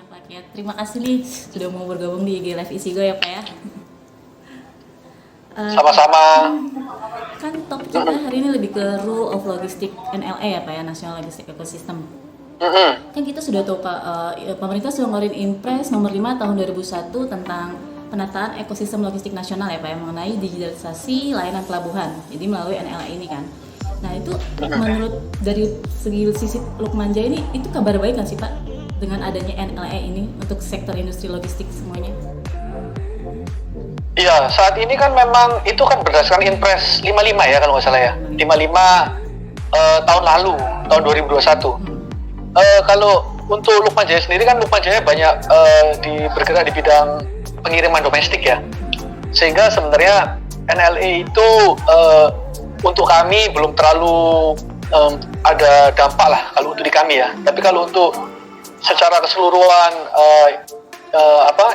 Pak Kiat. Terima kasih nih sudah mau bergabung di IG Live Isigo ya Pak ya. Sama-sama. Kan topik kita hari ini lebih ke Rule of Logistic NLA ya Pak ya, National Logistic Ecosystem. Kan kita sudah tahu Pak, pemerintah sudah ngeluarin Impres nomor 5 tahun 2001 tentang penataan ekosistem logistik nasional ya Pak ya, mengenai digitalisasi layanan pelabuhan. Jadi melalui NLA ini kan. Nah itu menurut dari sisi Lukman Jaya ini, itu kabar baik kan sih Pak dengan adanya NLA ini untuk sektor industri logistik semuanya? Iya, saat ini kan memang itu kan berdasarkan Impres 55 ya kalau nggak salah ya. 55 tahun lalu, tahun 2021. Kalau untuk Lukman Jaya sendiri kan Lukman Jaya banyak bergerak di bidang pengiriman domestik ya. Sehingga sebenarnya NLA itu untuk kami belum terlalu ada dampak lah kalau untuk di kami ya. Tapi kalau untuk secara keseluruhan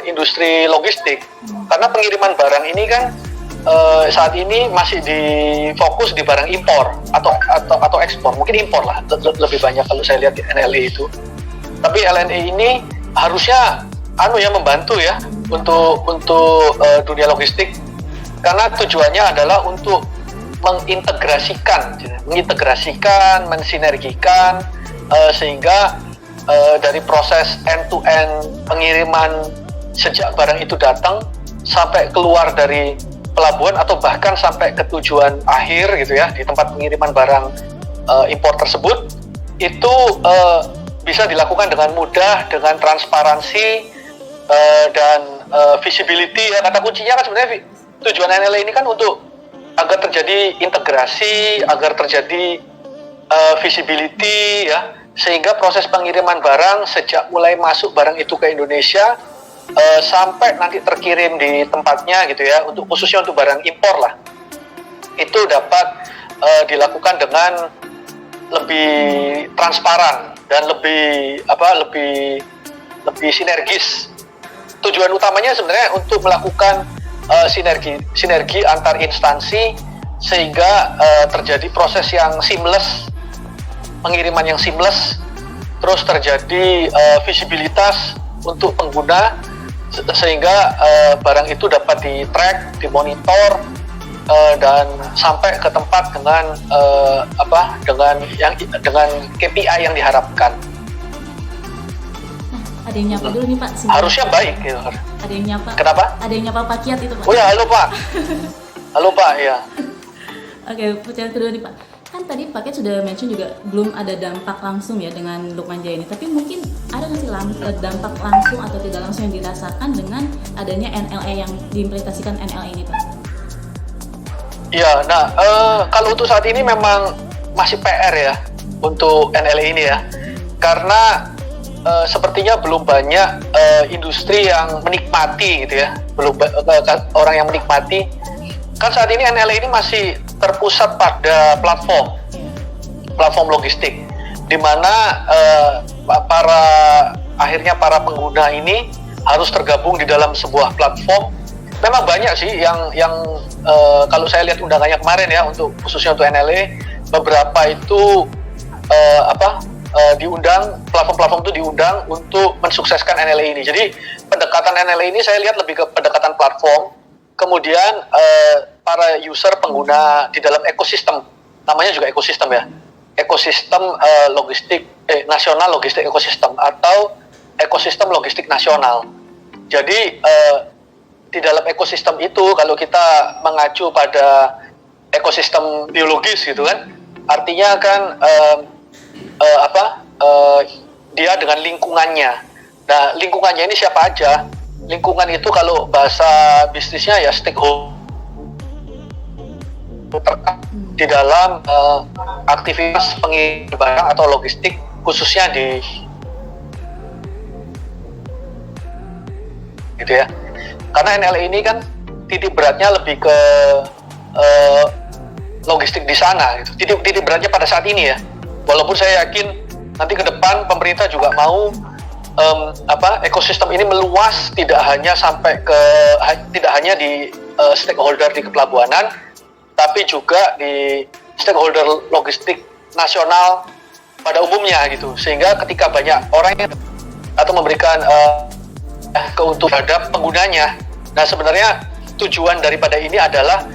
industri logistik, karena pengiriman barang ini kan saat ini masih difokus di barang impor atau ekspor, mungkin impor lah lebih banyak kalau saya lihat di NLA itu. Tapi LNA ini harusnya membantu ya untuk dunia logistik, karena tujuannya adalah untuk mengintegrasikan, mensinergikan sehingga dari proses end-to-end pengiriman sejak barang itu datang sampai keluar dari pelabuhan atau bahkan sampai ke tujuan akhir gitu ya, di tempat pengiriman barang impor tersebut, itu bisa dilakukan dengan mudah, dengan transparansi dan visibility ya. Kata kuncinya kan sebenarnya tujuan NLA ini kan untuk agar terjadi integrasi, agar terjadi visibility ya, sehingga proses pengiriman barang sejak mulai masuk barang itu ke Indonesia sampai nanti terkirim di tempatnya gitu ya, khususnya untuk barang impor lah, itu dapat dilakukan dengan lebih transparan dan lebih sinergis. Tujuan utamanya sebenarnya untuk melakukan sinergi antar instansi sehingga terjadi proses yang seamless, pengiriman yang seamless, terus terjadi visibilitas untuk pengguna sehingga barang itu dapat di-track, dimonitor dan sampai ke tempat dengan dengan KPI yang diharapkan. Ada yang nyapa dulu nih Pak. Harusnya baik gitu. Ada yang nyapa. Kenapa? Ada yang nyapa Pak Kiat itu Pak. Oh ya, halo Pak. Halo Pak, ya. Oke, pertanyaan kedua nih Pak. Kan tadi Pak Kiat sudah mention juga belum ada dampak langsung ya dengan Lukman Jaya ini. Tapi mungkin ada nggak sih dampak langsung atau tidak langsung yang dirasakan dengan adanya NLA yang diimplementasikan NLA ini Pak? Iya, nah kalau untuk saat ini memang masih PR ya untuk NLA ini ya. Karena sepertinya belum banyak industri yang menikmati gitu ya, belum orang yang menikmati. Kan saat ini NLA ini masih terpusat pada platform logistik, di mana para pengguna ini harus tergabung di dalam sebuah platform. Memang banyak sih yang kalau saya lihat undangannya kemarin ya, khususnya untuk NLA, beberapa itu diundang, platform-platform itu diundang untuk mensukseskan NLA ini. Jadi pendekatan NLA ini saya lihat lebih ke pendekatan platform, kemudian para user pengguna di dalam ekosistem, namanya juga ekosistem ya, ekosistem nasional logistik ekosistem atau ekosistem logistik nasional. Jadi di dalam ekosistem itu kalau kita mengacu pada ekosistem biologis gitu kan, artinya kan dia dengan lingkungannya. Nah, lingkungannya ini siapa aja? Lingkungan itu kalau bahasa bisnisnya ya stakeholder di dalam aktivitas pengiriman barang atau logistik, khususnya di gitu ya. Karena NLA ini kan titik beratnya lebih ke logistik di sana gitu. Titik beratnya pada saat ini ya. Walaupun saya yakin nanti ke depan pemerintah juga mau ekosistem ini meluas, tidak hanya di stakeholder di kepelabuhanan, tapi juga di stakeholder logistik nasional pada umumnya gitu. Sehingga ketika banyak orang yang atau memberikan keuntungan terhadap penggunanya. Nah, sebenarnya tujuan daripada ini adalah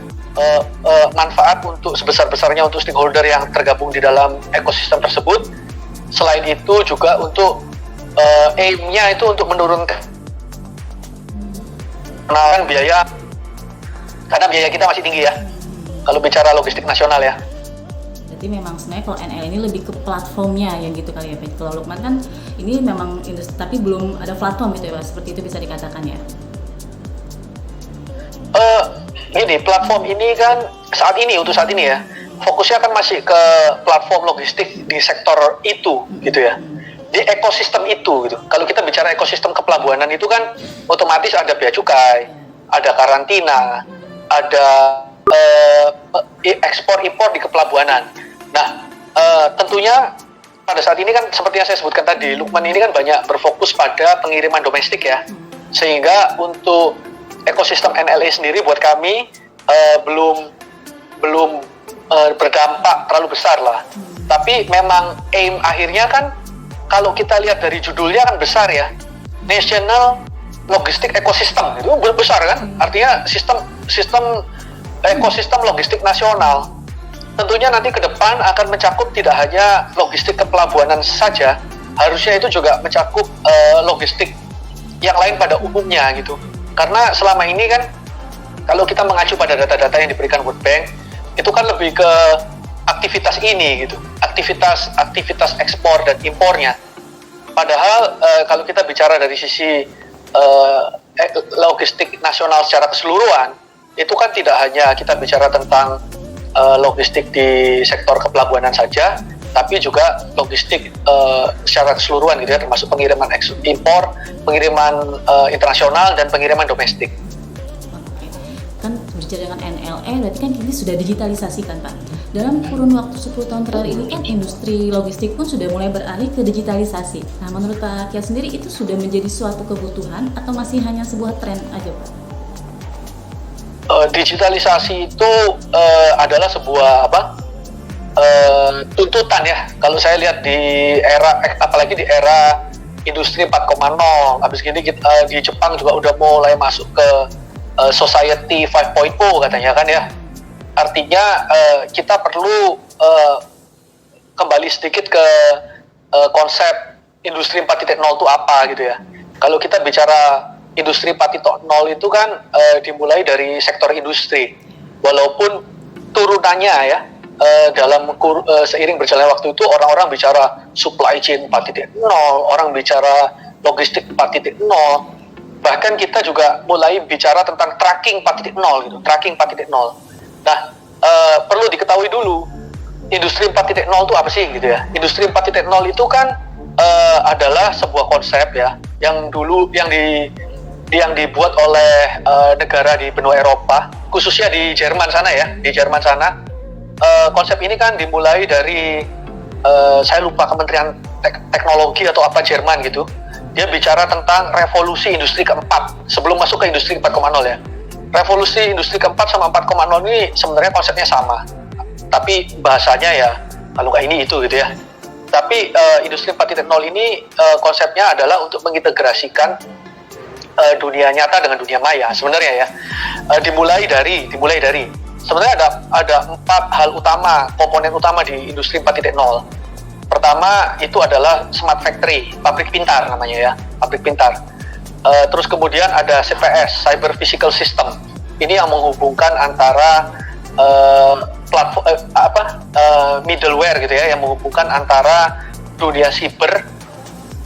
manfaat untuk sebesar-besarnya untuk stakeholder yang tergabung di dalam ekosistem tersebut. Selain itu juga untuk aim-nya itu untuk menurunkan biaya, karena biaya kita masih tinggi ya kalau bicara logistik nasional ya. Berarti memang sebenarnya kalau NL ini lebih ke platformnya yang gitu kali ya Pak. Kalau Lukman kan ini memang industri tapi belum ada platform gitu ya Pak, seperti itu bisa dikatakan ya. Ini platform ini kan untuk saat ini ya fokusnya kan masih ke platform logistik di sektor itu gitu ya, di ekosistem itu gitu. Kalau kita bicara ekosistem kepelabuhanan itu kan otomatis ada bea cukai, ada karantina, ada ekspor impor di kepelabuhanan. Nah, tentunya pada saat ini kan seperti yang saya sebutkan tadi, Lukman ini kan banyak berfokus pada pengiriman domestik ya, sehingga untuk ekosistem NLE sendiri buat kami belum berdampak terlalu besar lah. Tapi memang aim akhirnya kan kalau kita lihat dari judulnya kan besar ya, National Logistic Ecosystem, itu besar kan, artinya sistem ekosistem logistik nasional. Tentunya nanti ke depan akan mencakup tidak hanya logistik kepelabuhanan saja, harusnya itu juga mencakup logistik yang lain pada umumnya gitu. Karena selama ini kan kalau kita mengacu pada data-data yang diberikan World Bank, itu kan lebih ke aktivitas ini gitu, aktivitas ekspor dan impornya. Padahal kalau kita bicara dari sisi logistik nasional secara keseluruhan, itu kan tidak hanya kita bicara tentang logistik di sektor kepelabuhanan saja, tapi juga logistik secara keseluruhan gitu ya, termasuk pengiriman impor, pengiriman internasional, dan pengiriman domestik. Oke. Kan berbicara dengan NLE, berarti kan ini sudah digitalisasi kan Pak? Dalam kurun waktu 10 tahun terakhir ini kan industri logistik pun sudah mulai beralih ke digitalisasi. Nah, menurut Pak Kia sendiri itu sudah menjadi suatu kebutuhan atau masih hanya sebuah tren aja Pak? Digitalisasi itu adalah sebuah tuntutan ya. Kalau saya lihat di era, apalagi di era industri 4.0, habis gini di Jepang juga udah mulai masuk ke society 5.0 katanya kan ya. Artinya kita perlu kembali sedikit ke konsep industri 4.0 itu apa gitu ya. Kalau kita bicara industri 4.0 itu kan dimulai dari sektor industri, walaupun turunannya ya seiring berjalannya waktu itu orang-orang bicara supply chain 4.0, orang bicara logistik 4.0, bahkan kita juga mulai bicara tentang tracking 4.0 gitu, tracking 4.0. Nah, perlu diketahui dulu industri 4.0 itu apa sih gitu ya. Industri 4.0 itu kan adalah sebuah konsep ya yang dibuat oleh negara di benua Eropa, khususnya di Jerman sana ya. Di Jerman sana konsep ini kan dimulai dari saya lupa Kementerian Teknologi atau apa Jerman gitu. Dia bicara tentang revolusi industri keempat sebelum masuk ke industri 4.0 ya. Revolusi industri keempat sama 4.0 ini sebenarnya konsepnya sama, tapi bahasanya ya kalau nggak ini itu gitu ya. Tapi industri 4.0 ini konsepnya adalah untuk mengintegrasikan dunia nyata dengan dunia maya sebenarnya ya. Dimulai dari sebenarnya ada 4 hal utama, komponen utama di industri 4.0. Pertama itu adalah smart factory, pabrik pintar namanya ya, pabrik pintar. Terus kemudian ada CPS, cyber physical system. Ini yang menghubungkan antara middleware gitu ya, yang menghubungkan antara dunia siber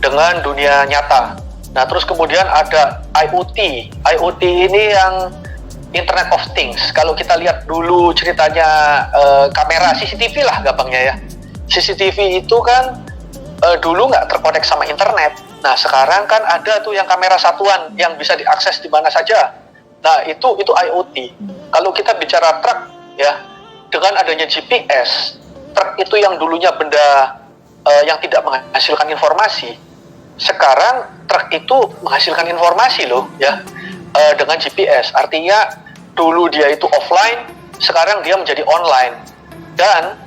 dengan dunia nyata. Nah, terus kemudian ada IoT. IoT ini yang Internet of Things. Kalau kita lihat dulu ceritanya kamera CCTV lah gampangnya ya. CCTV itu kan dulu nggak terkonek sama internet. Nah, sekarang kan ada tuh yang kamera satuan yang bisa diakses di mana saja. Nah, itu IoT. Kalau kita bicara truk ya, dengan adanya GPS, truk itu yang dulunya benda yang tidak menghasilkan informasi, sekarang truk itu menghasilkan informasi loh ya, dengan GPS. Artinya dulu dia itu offline, sekarang dia menjadi online. Dan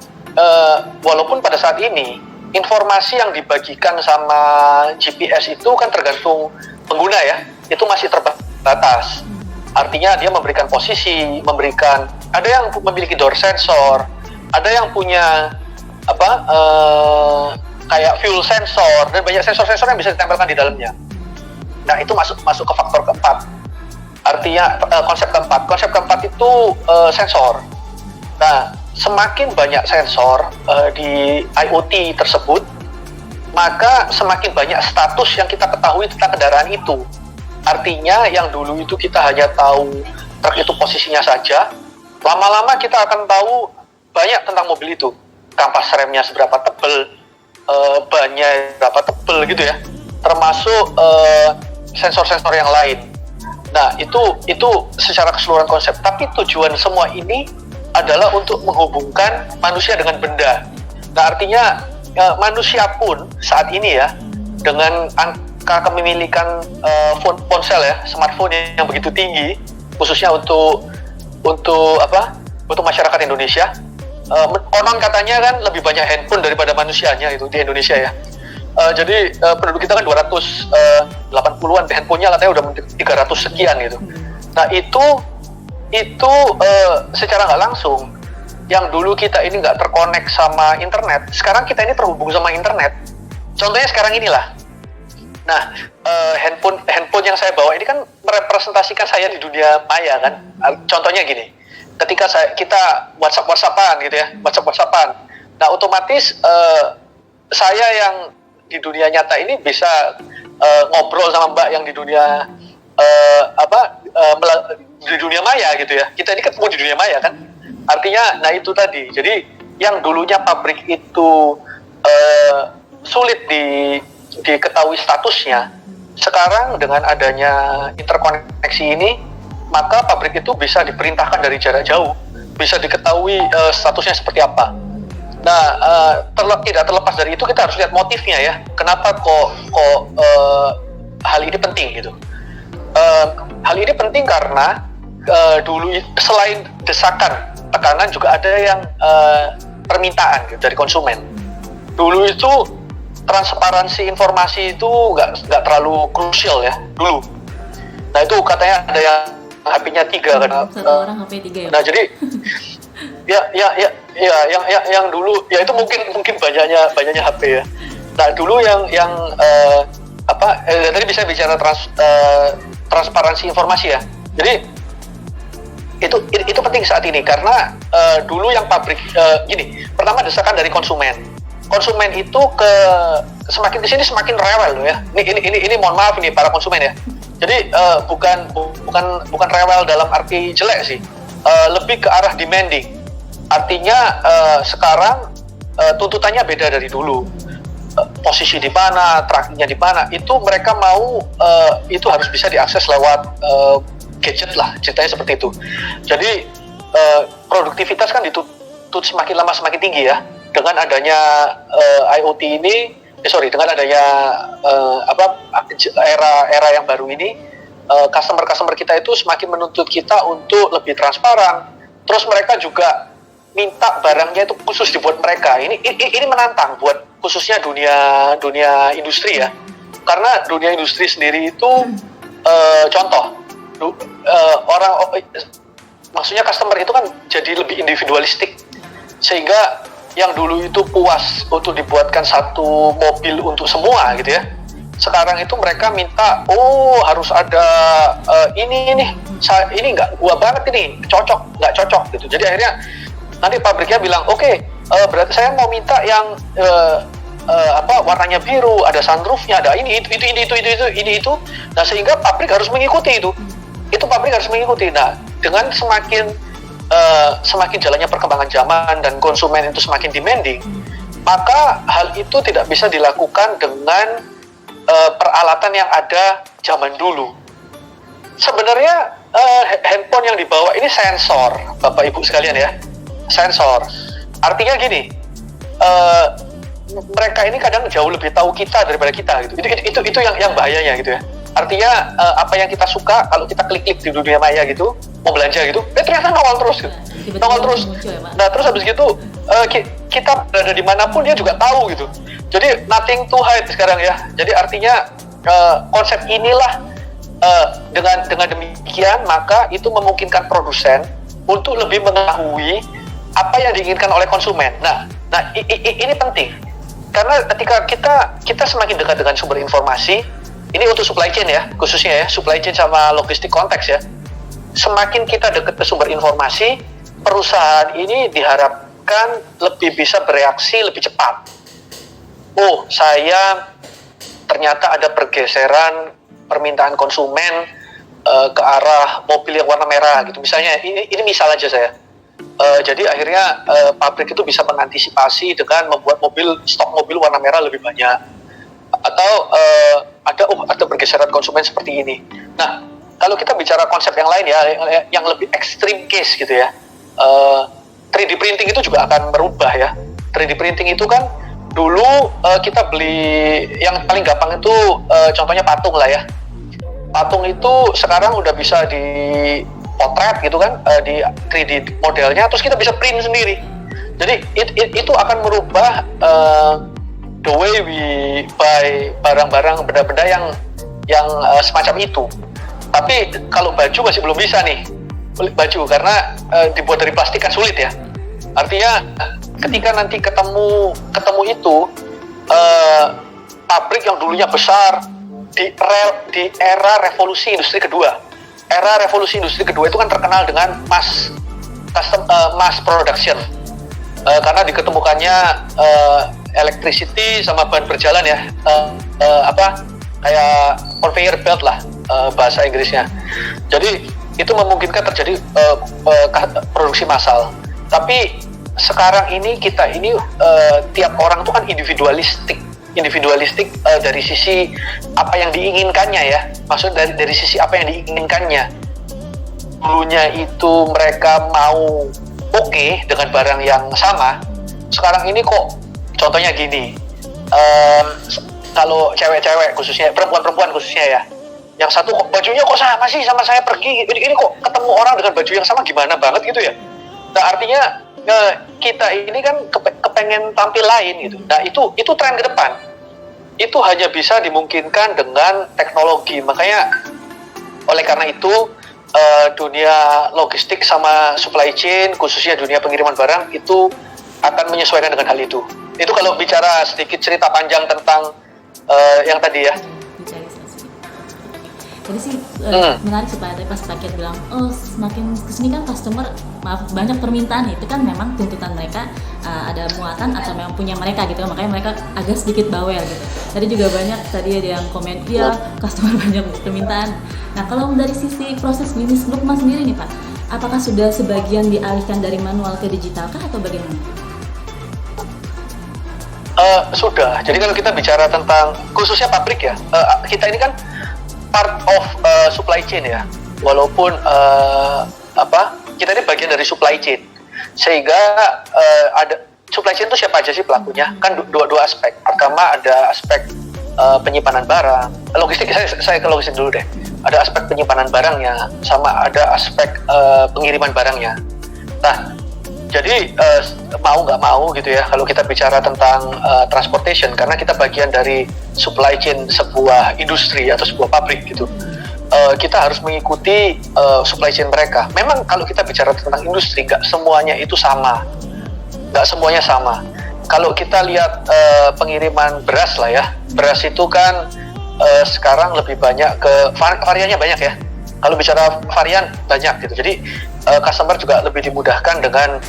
walaupun pada saat ini informasi yang dibagikan sama GPS itu kan tergantung pengguna ya, itu masih terbatas. Artinya dia memberikan posisi, ada yang memiliki door sensor, ada yang punya kayak fuel sensor, dan banyak sensor-sensor yang bisa ditempelkan di dalamnya. Nah, itu masuk ke faktor keempat. Artinya konsep keempat itu sensor. Nah, semakin banyak sensor di IoT tersebut, maka semakin banyak status yang kita ketahui tentang kendaraan itu. Artinya yang dulu itu kita hanya tahu truk itu posisinya saja, lama-lama kita akan tahu banyak tentang mobil itu. Kampas remnya seberapa tebal, bannya berapa tebal gitu ya. Termasuk sensor-sensor yang lain. Nah, itu secara keseluruhan konsep. Tapi tujuan semua ini adalah untuk menghubungkan manusia dengan benda. Nah, artinya manusia pun saat ini ya, dengan angka kepemilikan ponsel ya, smartphone yang begitu tinggi, khususnya untuk masyarakat Indonesia. Konon katanya kan lebih banyak handphone daripada manusianya itu di Indonesia ya. Jadi penduduk kita kan 280-an, handphonenya katanya udah 300 sekian gitu. Nah, itu secara nggak langsung, yang dulu kita ini nggak terkonek sama internet, sekarang kita ini terhubung sama internet. Contohnya sekarang inilah. Nah, handphone yang saya bawa ini kan merepresentasikan saya di dunia maya kan. Contohnya gini, ketika kita WhatsApp-WhatsAppan gitu ya, WhatsApp-WhatsAppan. Nah, otomatis saya yang di dunia nyata ini bisa ngobrol sama Mbak yang di dunia di dunia maya gitu ya. Kita ini ketemu di dunia maya kan. Artinya, nah itu tadi. Jadi yang dulunya pabrik itu sulit diketahui statusnya, sekarang dengan adanya interkoneksi ini, maka pabrik itu bisa diperintahkan dari jarak jauh, bisa diketahui statusnya seperti apa. Nah, tidak terlepas dari itu, kita harus lihat motifnya ya. Kenapa kok hal ini penting gitu? Hal ini penting karena dulu selain desakan, tekanan, juga ada yang permintaan gitu, dari konsumen. Dulu itu transparansi informasi itu nggak terlalu krusial ya dulu. Nah, itu katanya ada yang HP-nya 3 kan. Satu orang HP 3 ya. Nah, jadi yang dulu ya itu mungkin banyaknya HP ya. Nah, dulu yang tadi bisa bicara transparansi informasi ya. Jadi itu penting saat ini karena dulu yang pabrik gini, pertama desakan dari konsumen itu semakin di sini semakin rewel loh ya. Ini mohon maaf ini para konsumen ya. Jadi bukan rewel dalam arti jelek sih, lebih ke arah demanding. Artinya sekarang tuntutannya beda dari dulu. Posisi di mana, trackingnya di mana, itu mereka mau itu harus bisa diakses lewat gadget lah, ceritanya seperti itu. Jadi produktivitas kan dituntut semakin lama semakin tinggi ya. Dengan adanya IoT ini, dengan adanya era yang baru ini, customer kita itu semakin menuntut kita untuk lebih transparan. Terus mereka juga minta barangnya itu khusus dibuat mereka. Ini menantang buat khususnya dunia industri ya. Karena dunia industri sendiri itu contoh maksudnya customer itu kan jadi lebih individualistik, sehingga yang dulu itu puas untuk dibuatkan satu mobil untuk semua gitu ya, sekarang itu mereka minta harus ada ini nggak gua banget, ini nggak cocok gitu. Jadi akhirnya nanti pabriknya bilang oke, berarti saya mau minta yang warnanya biru, ada sunroofnya, ada ini itu. Nah, sehingga pabrik harus mengikuti itu pabrik harus mengikuti. Nah, dengan semakin jalannya perkembangan zaman dan konsumen itu semakin demanding, maka hal itu tidak bisa dilakukan dengan peralatan yang ada zaman dulu. Sebenarnya handphone yang dibawa ini sensor, Bapak Ibu sekalian ya, sensor. Artinya gini, mereka ini kadang jauh lebih tahu kita daripada kita gitu. Itu yang bahayanya gitu ya. Artinya apa yang kita suka, kalau kita klik-klik di dunia maya gitu, mau belanja gitu, ternyata nongol terus gitu. Nongol terus. Muncul, ya, Pak? Nah, terus habis gitu kita berada dimanapun dia juga tahu gitu. Jadi nothing to hide sekarang ya. Jadi artinya konsep inilah dengan demikian maka itu memungkinkan produsen untuk lebih mengetahui apa yang diinginkan oleh konsumen. Nah ini penting karena ketika kita semakin dekat dengan sumber informasi, ini untuk supply chain ya, khususnya ya supply chain sama logistik konteks ya. Semakin kita dekat ke sumber informasi, perusahaan ini diharapkan lebih bisa bereaksi lebih cepat. Oh, saya ternyata ada pergeseran permintaan konsumen ke arah mobil yang warna merah gitu. Misalnya, ini misal aja saya. Jadi akhirnya pabrik itu bisa mengantisipasi dengan membuat stok mobil warna merah lebih banyak. Atau ada pergeseran konsumen seperti ini. Nah, kalau kita bicara konsep yang lain ya, yang lebih ekstrim case gitu ya, 3D printing itu juga akan merubah ya. 3D printing itu kan dulu kita beli yang paling gampang itu contohnya patung lah ya. Patung itu sekarang udah bisa dipotret gitu kan, di 3D modelnya, terus kita bisa print sendiri. Jadi itu akan merubah the way we buy barang-barang, benda-benda yang semacam itu. Tapi kalau baju masih belum bisa nih, baju karena dibuat dari plastik kan sulit ya. Artinya ketika nanti ketemu itu pabrik yang dulunya besar di era revolusi industri kedua. Era revolusi industri kedua itu kan terkenal dengan mass production karena diketemukannya electricity sama bahan berjalan ya, kayak conveyor belt lah bahasa Inggrisnya. Jadi itu memungkinkan terjadi produksi massal. Tapi sekarang ini kita tiap orang itu kan individualistik dari sisi apa yang diinginkannya ya. Maksudnya dari sisi apa yang diinginkannya. Dulunya itu mereka mau oke dengan barang yang sama. Sekarang ini kok contohnya gini. Kalau cewek-cewek khususnya, perempuan-perempuan khususnya ya, yang satu kok bajunya kok sama sih sama saya pergi, ini kok ketemu orang dengan baju yang sama gimana banget gitu ya. Nah artinya kita ini kan kepengen tampil lain gitu. Nah itu tren ke depan. Itu hanya bisa dimungkinkan dengan teknologi. Makanya oleh karena itu dunia logistik sama supply chain, khususnya dunia pengiriman barang itu akan menyesuaikan dengan hal itu. Itu kalau bicara sedikit cerita panjang tentang yang tadi ya. Jadi sih menarik sih Pak, tadi pas Pak Kiat bilang, oh semakin kesini kan customer, banyak permintaan, itu kan memang tuntutan mereka ada muatan atau memang punya mereka gitu, makanya mereka agak sedikit bawel gitu. Tadi juga banyak tadi ada yang komen, iya customer banyak permintaan. Nah kalau dari sisi proses bisnis Lukman sendiri nih Pak, apakah sudah sebagian dialihkan dari manual ke digital kah atau bagaimana? Sudah, jadi kalau kita bicara tentang khususnya pabrik ya, kita ini kan part of supply chain ya, walaupun kita ini bagian dari supply chain, sehingga ada supply chain itu siapa aja sih pelakunya? Kan dua aspek. Pertama ada aspek penyimpanan barang, logistik. Saya ke logistik dulu deh. Ada aspek penyimpanan barangnya, sama ada aspek pengiriman barangnya. Nah, jadi mau nggak mau gitu ya, kalau kita bicara tentang transportation, karena kita bagian dari supply chain sebuah industri atau sebuah pabrik gitu, kita harus mengikuti supply chain mereka. Memang kalau kita bicara tentang industri, nggak semuanya itu sama, nggak semuanya sama. Kalau kita lihat pengiriman beras lah ya, beras itu kan sekarang lebih banyak ke variannya banyak ya. Kalau bicara varian banyak gitu, jadi customer juga lebih dimudahkan dengan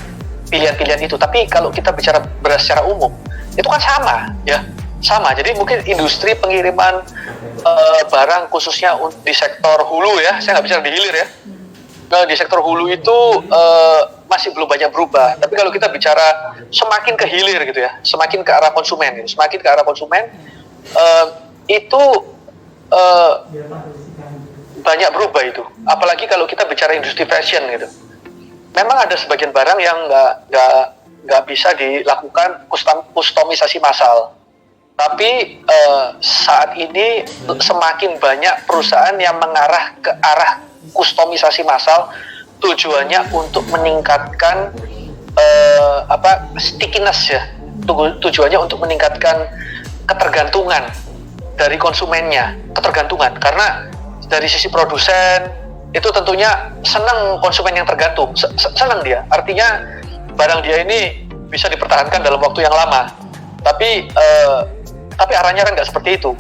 pilihan-pilihan itu. Tapi kalau kita bicara beras secara umum, itu kan sama ya, sama. Jadi mungkin industri pengiriman barang khususnya di sektor hulu ya, saya nggak bicara di hilir ya. Di sektor hulu itu masih belum banyak berubah. Tapi kalau kita bicara semakin ke hilir gitu ya, semakin ke arah konsumen, gitu. Semakin ke arah konsumen itu banyak berubah itu. Apalagi kalau kita bicara industri fashion gitu. Memang ada sebagian barang yang nggak bisa dilakukan kustomisasi massal. Tapi saat ini semakin banyak perusahaan yang mengarah ke arah kustomisasi massal, tujuannya untuk meningkatkan stickiness ya, tujuannya untuk meningkatkan ketergantungan dari konsumennya, ketergantungan, karena dari sisi produsen itu tentunya senang konsumen yang tergantung, senang dia, artinya barang dia ini bisa dipertahankan dalam waktu yang lama. Tapi arahnya kan nggak seperti itu.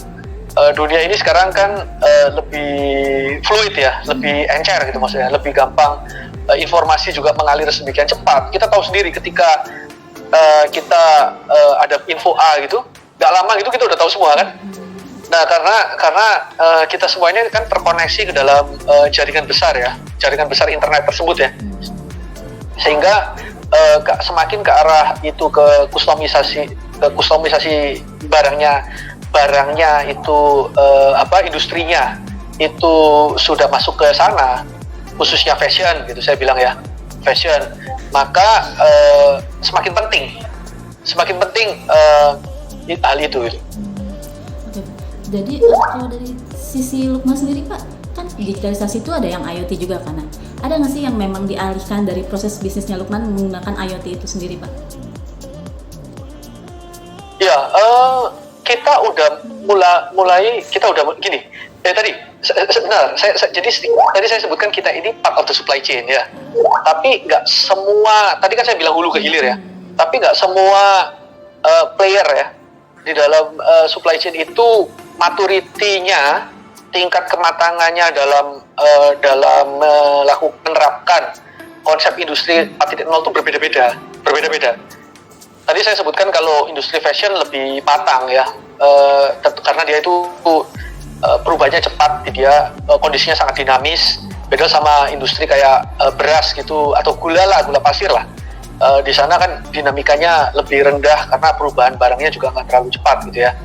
Dunia ini sekarang kan lebih fluid ya, lebih encer gitu maksudnya, lebih gampang, informasi juga mengalir sedemikian cepat. Kita tahu sendiri ketika kita ada info A gitu, nggak lama gitu kita udah tahu semua kan. Nah karena kita semuanya kan terkoneksi ke dalam jaringan besar ya, jaringan besar internet tersebut ya, sehingga semakin ke arah itu ke kustomisasi barangnya itu industrinya itu sudah masuk ke sana, khususnya fashion gitu saya bilang ya, fashion, maka semakin penting hal itu gitu. Oke. Jadi kalau dari sisi Lukman sendiri Pak, kan digitalisasi itu ada yang IoT juga kan? Ada nggak sih yang memang dialihkan dari proses bisnisnya Lukman menggunakan IoT itu sendiri Pak? Ya, kita udah mulai kita udah gini. Tadi saya sebutkan kita ini part of the supply chain ya. Tapi nggak semua. Tadi kan saya bilang hulu ke hilir ya. Tapi nggak semua player ya di dalam supply chain itu maturity-nya, tingkat kematangannya dalam menerapkan konsep industri 4.0 itu berbeda-beda. Tadi saya sebutkan kalau industri fashion lebih matang ya, karena dia itu perubahannya cepat, dia kondisinya sangat dinamis, beda sama industri kayak beras gitu atau gula pasir lah. Di sana kan dinamikanya lebih rendah karena perubahan barangnya juga nggak terlalu cepat gitu ya.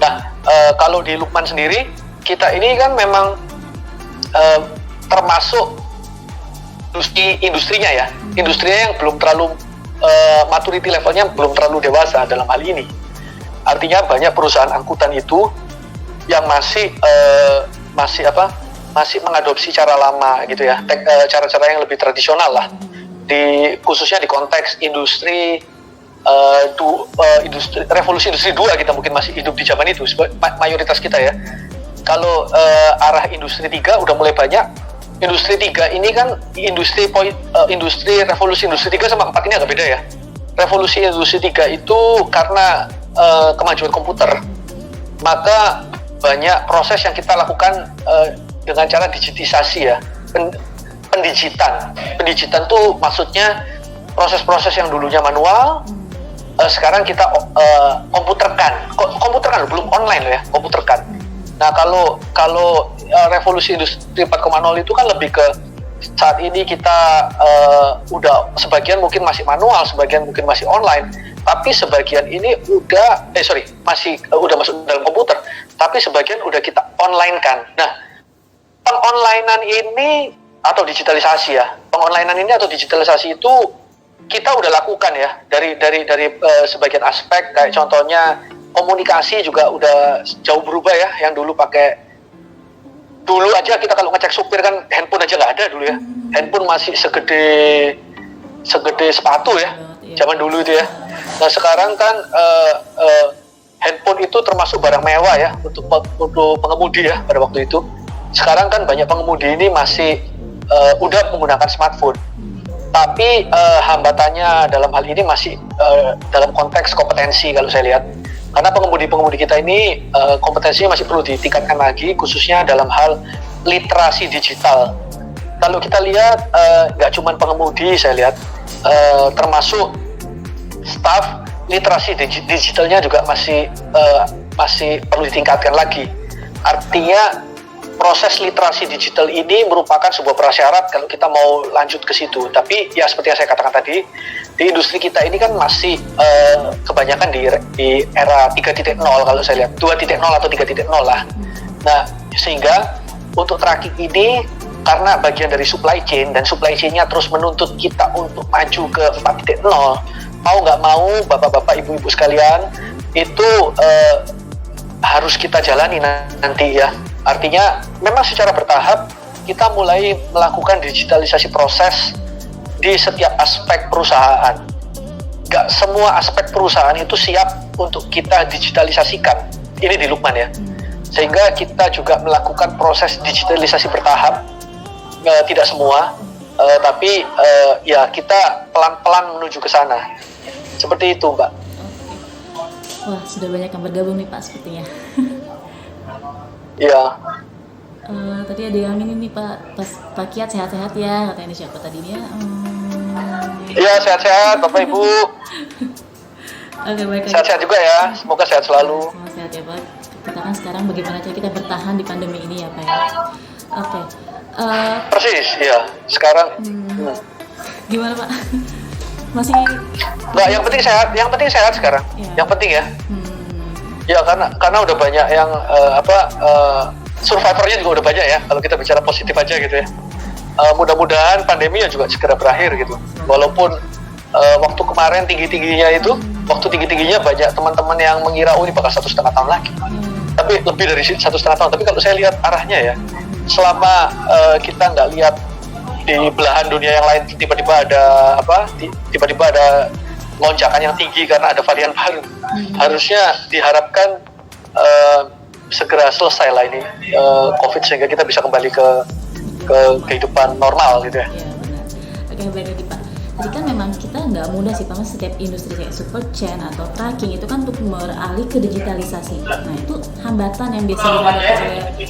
Nah, kalau di Lukman sendiri, kita ini kan memang termasuk industrinya ya, industrinya yang belum terlalu maturity levelnya belum terlalu dewasa dalam hal ini. Artinya banyak perusahaan angkutan itu yang masih mengadopsi cara lama gitu ya, cara-cara yang lebih tradisional lah. Khususnya di konteks industri revolusi industri 2 kita mungkin masih hidup di zaman itu, mayoritas kita ya. Kalau arah industri 3 udah mulai banyak. Industri 3 ini kan revolusi industri 3 sama 4 ini agak beda ya. Revolusi industri 3 itu karena kemajuan komputer, maka banyak proses yang kita lakukan dengan cara digitisasi ya. Pendigitan tuh maksudnya proses-proses yang dulunya manual, sekarang kita komputerkan belum online loh ya, komputerkan. Nah kalau revolusi industri 4.0 itu kan lebih ke saat ini kita udah sebagian mungkin masih manual, sebagian mungkin masih online, tapi sebagian ini udah masuk dalam komputer, tapi sebagian udah kita online kan. Nah, pengonlinean ini atau digitalisasi itu kita udah lakukan ya dari sebagian aspek, kayak contohnya komunikasi juga udah jauh berubah ya. Yang dulu aja kita kalau ngecek supir kan handphone aja nggak ada dulu ya, handphone masih segede sepatu ya zaman dulu itu ya. Nah sekarang kan handphone itu termasuk barang mewah ya untuk pengemudi ya pada waktu itu. Sekarang kan banyak pengemudi ini masih udah menggunakan smartphone, tapi hambatannya dalam hal ini masih dalam konteks kompetensi kalau saya lihat, karena pengemudi kita ini kompetensinya masih perlu ditingkatkan lagi, khususnya dalam hal literasi digital. Kalau kita lihat nggak cuma pengemudi, saya lihat termasuk staff, literasi digitalnya juga masih perlu ditingkatkan lagi. Artinya proses literasi digital ini merupakan sebuah prasyarat kalau kita mau lanjut ke situ. Tapi ya seperti yang saya katakan tadi, di industri kita ini kan masih kebanyakan di era 3.0 kalau saya lihat, 2.0 atau 3.0 lah. Nah, sehingga untuk tracking ini, karena bagian dari supply chain, dan supply chain-nya terus menuntut kita untuk maju ke 4.0, mau nggak mau, bapak-bapak, ibu-ibu sekalian, itu harus kita jalani nanti ya. Artinya memang secara bertahap kita mulai melakukan digitalisasi proses di setiap aspek perusahaan. Nggak semua aspek perusahaan itu siap untuk kita digitalisasikan. Ini di Lukman ya. Sehingga kita juga melakukan proses digitalisasi bertahap. Tidak semua, tapi ya kita pelan-pelan menuju ke sana. Seperti itu, Mbak. Wah, sudah banyak yang bergabung nih Pak sepertinya. Iya. Tadi ada yang ini nih Pak Kiat sehat-sehat ya, katanya ini siapa tadinya? Iya, sehat-sehat Bapak Ibu. Oke, baik. Sehat-sehat juga ya, semoga sehat selalu. Semoga sehat ya Pak. Kita kan sekarang bagaimana cara kita bertahan di pandemi ini ya Pak ya. Oke. Persis, iya. Sekarang Gimana Pak? Masih nggak, yang penting sehat sekarang. Ya. Yang penting ya. Ya karena udah banyak yang survivornya juga udah banyak ya. Kalau kita bicara positif aja gitu ya. Mudah-mudahan pandemi juga segera berakhir gitu. Walaupun waktu kemarin waktu tinggi-tingginya banyak teman-teman yang mengira ini bakal 1,5 tahun lagi. Tapi lebih dari 1,5 tahun. Tapi kalau saya lihat arahnya ya, selama kita nggak lihat di belahan dunia yang lain tiba-tiba ada lonjakan yang tinggi karena ada varian baru, harusnya diharapkan segera selesai lah ini COVID, sehingga kita bisa kembali ke kehidupan normal gitu ya. Iya benar. Oke, baik lagi Pak. Jadi kan memang kita nggak mudah sih Pak, setiap industri kayak supply chain atau tracking itu kan untuk beralih ke digitalisasi. Nah itu hambatan yang biasa dihadapi oleh di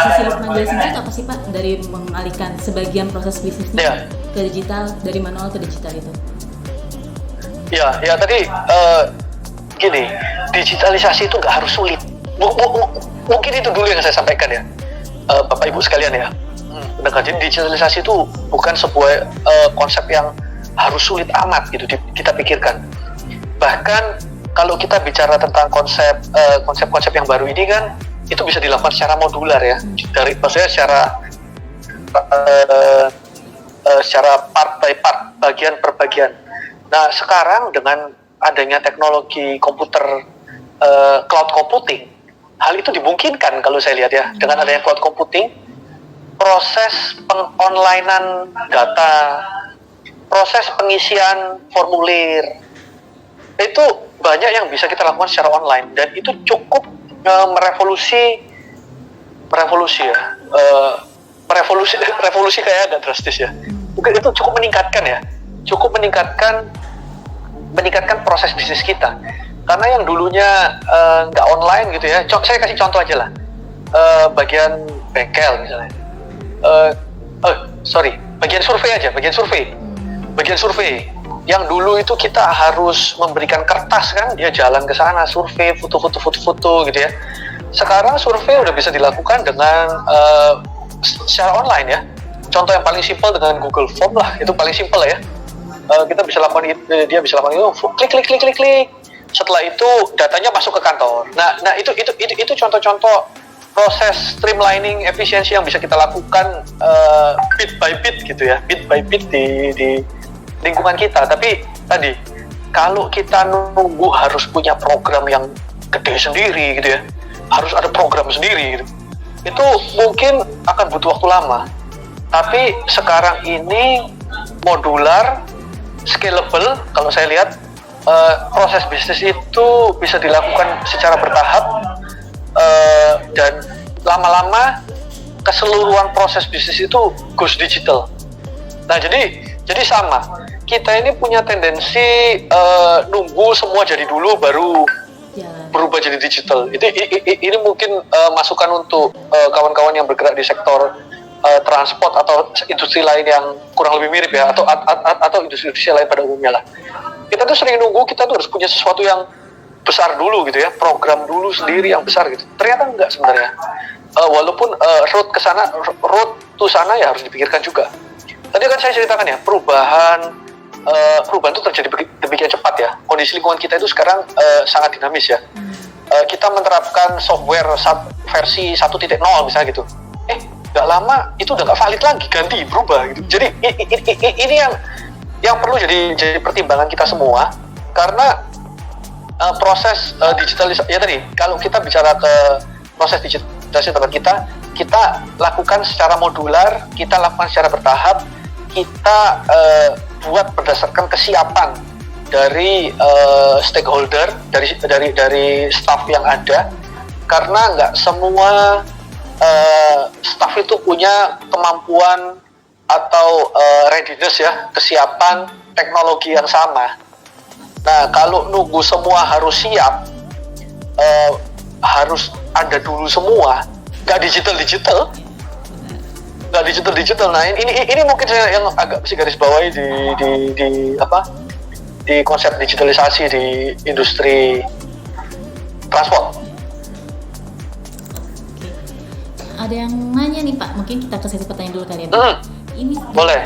sisi Lukman Jaya sendiri apa sih Pak dari mengalihkan sebagian proses bisnisnya ke digital, dari manual ke digital itu? Ya tadi gini, digitalisasi itu nggak harus sulit. Mungkin itu dulu yang saya sampaikan ya, Bapak Ibu sekalian ya. Jadi digitalisasi itu bukan sebuah konsep yang harus sulit amat gitu kita pikirkan. Bahkan kalau kita bicara tentang konsep-konsep yang baru ini kan, itu bisa dilakukan secara modular ya, maksudnya secara part by part, bagian per bagian. Nah sekarang dengan adanya teknologi komputer, cloud computing, hal itu dimungkinkan kalau saya lihat ya. Dengan adanya cloud computing, proses pengonlinean data, proses pengisian formulir, itu banyak yang bisa kita lakukan secara online, dan itu cukup merevolusi kayak agak drastis ya. Mungkin itu cukup meningkatkan proses bisnis kita. Karena yang dulunya nggak online gitu ya, saya kasih contoh aja lah, bagian bengkel misalnya. Bagian survei yang dulu itu kita harus memberikan kertas kan, dia jalan ke sana survei, foto gitu ya. Sekarang survei udah bisa dilakukan dengan secara online ya. Contoh yang paling simpel dengan Google Form lah, itu paling simpel ya. Kita bisa lakukan itu, dia bisa lakukan itu, klik. Setelah itu datanya masuk ke kantor. Nah itu contoh-contoh proses streamlining efisiensi yang bisa kita lakukan bit by bit gitu ya, di lingkungan kita. Tapi tadi kalau kita nunggu harus punya program yang gede sendiri gitu ya, harus ada program sendiri gitu, itu mungkin akan butuh waktu lama. Tapi sekarang ini modular, scalable, kalau saya lihat proses bisnis itu bisa dilakukan secara bertahap, dan lama-lama keseluruhan proses bisnis itu goes digital. Nah jadi sama, kita ini punya tendensi nunggu semua jadi dulu baru berubah jadi digital. Ini mungkin masukan untuk kawan-kawan yang bergerak di sektor transport atau industri lain yang kurang lebih mirip ya, atau industri lain pada umumnya lah. Kita tuh sering nunggu, kita tuh harus punya sesuatu yang besar dulu gitu ya, program dulu sendiri yang besar gitu. Ternyata enggak sebenarnya. Walaupun road to sana ya harus dipikirkan juga. Tadi kan saya ceritakan ya, perubahan itu terjadi demikian cepat ya. Kondisi lingkungan kita itu sekarang sangat dinamis ya. Kita menerapkan software versi 1.0 misalnya gitu. Nggak lama itu udah nggak valid lagi, ganti, berubah gitu. Jadi ini yang perlu jadi pertimbangan kita semua, karena proses digitalisasi ya tadi, kalau kita bicara ke proses digitalisasi tempat kita lakukan secara modular, kita lakukan secara bertahap, kita buat berdasarkan kesiapan dari stakeholder, dari staff yang ada, karena nggak semua staff itu punya kemampuan atau readiness ya, kesiapan teknologi yang sama. Nah, kalau nunggu semua harus siap, harus ada dulu semua, nggak digital. Nah, ini mungkin saya yang agak mesti garis bawahi di konsep digitalisasi di industri transport. Ada yang nanya nih Pak, mungkin kita ke sesi pertanyaan dulu kali ya Pak. Ini boleh.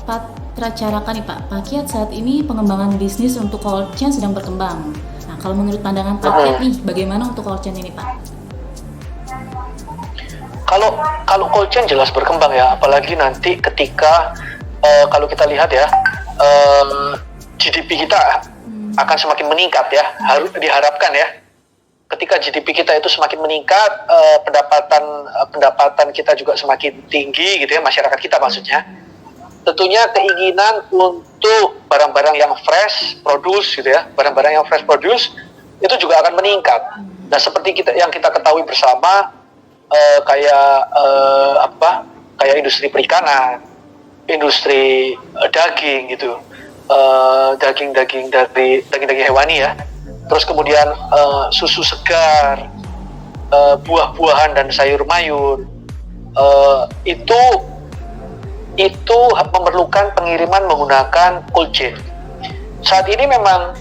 Patra Caraka nih Pak, Pakiat saat ini pengembangan bisnis untuk cold chain sedang berkembang. Nah, kalau menurut pandangan Pakiat nih, bagaimana untuk cold chain ini Pak? Kalau cold chain jelas berkembang ya, apalagi nanti ketika kalau kita lihat ya, GDP kita akan semakin meningkat ya, harus diharapkan ya. Ketika GDP kita itu semakin meningkat, pendapatan kita juga semakin tinggi gitu ya, masyarakat kita maksudnya. Tentunya keinginan untuk barang-barang yang fresh produce gitu ya, barang-barang yang fresh produce itu juga akan meningkat. Nah, seperti yang kita ketahui bersama, kayak industri perikanan, industri daging gitu, daging hewani ya. Terus kemudian susu segar, buah-buahan dan sayur mayur, itu memerlukan pengiriman menggunakan cold chain. Saat ini memang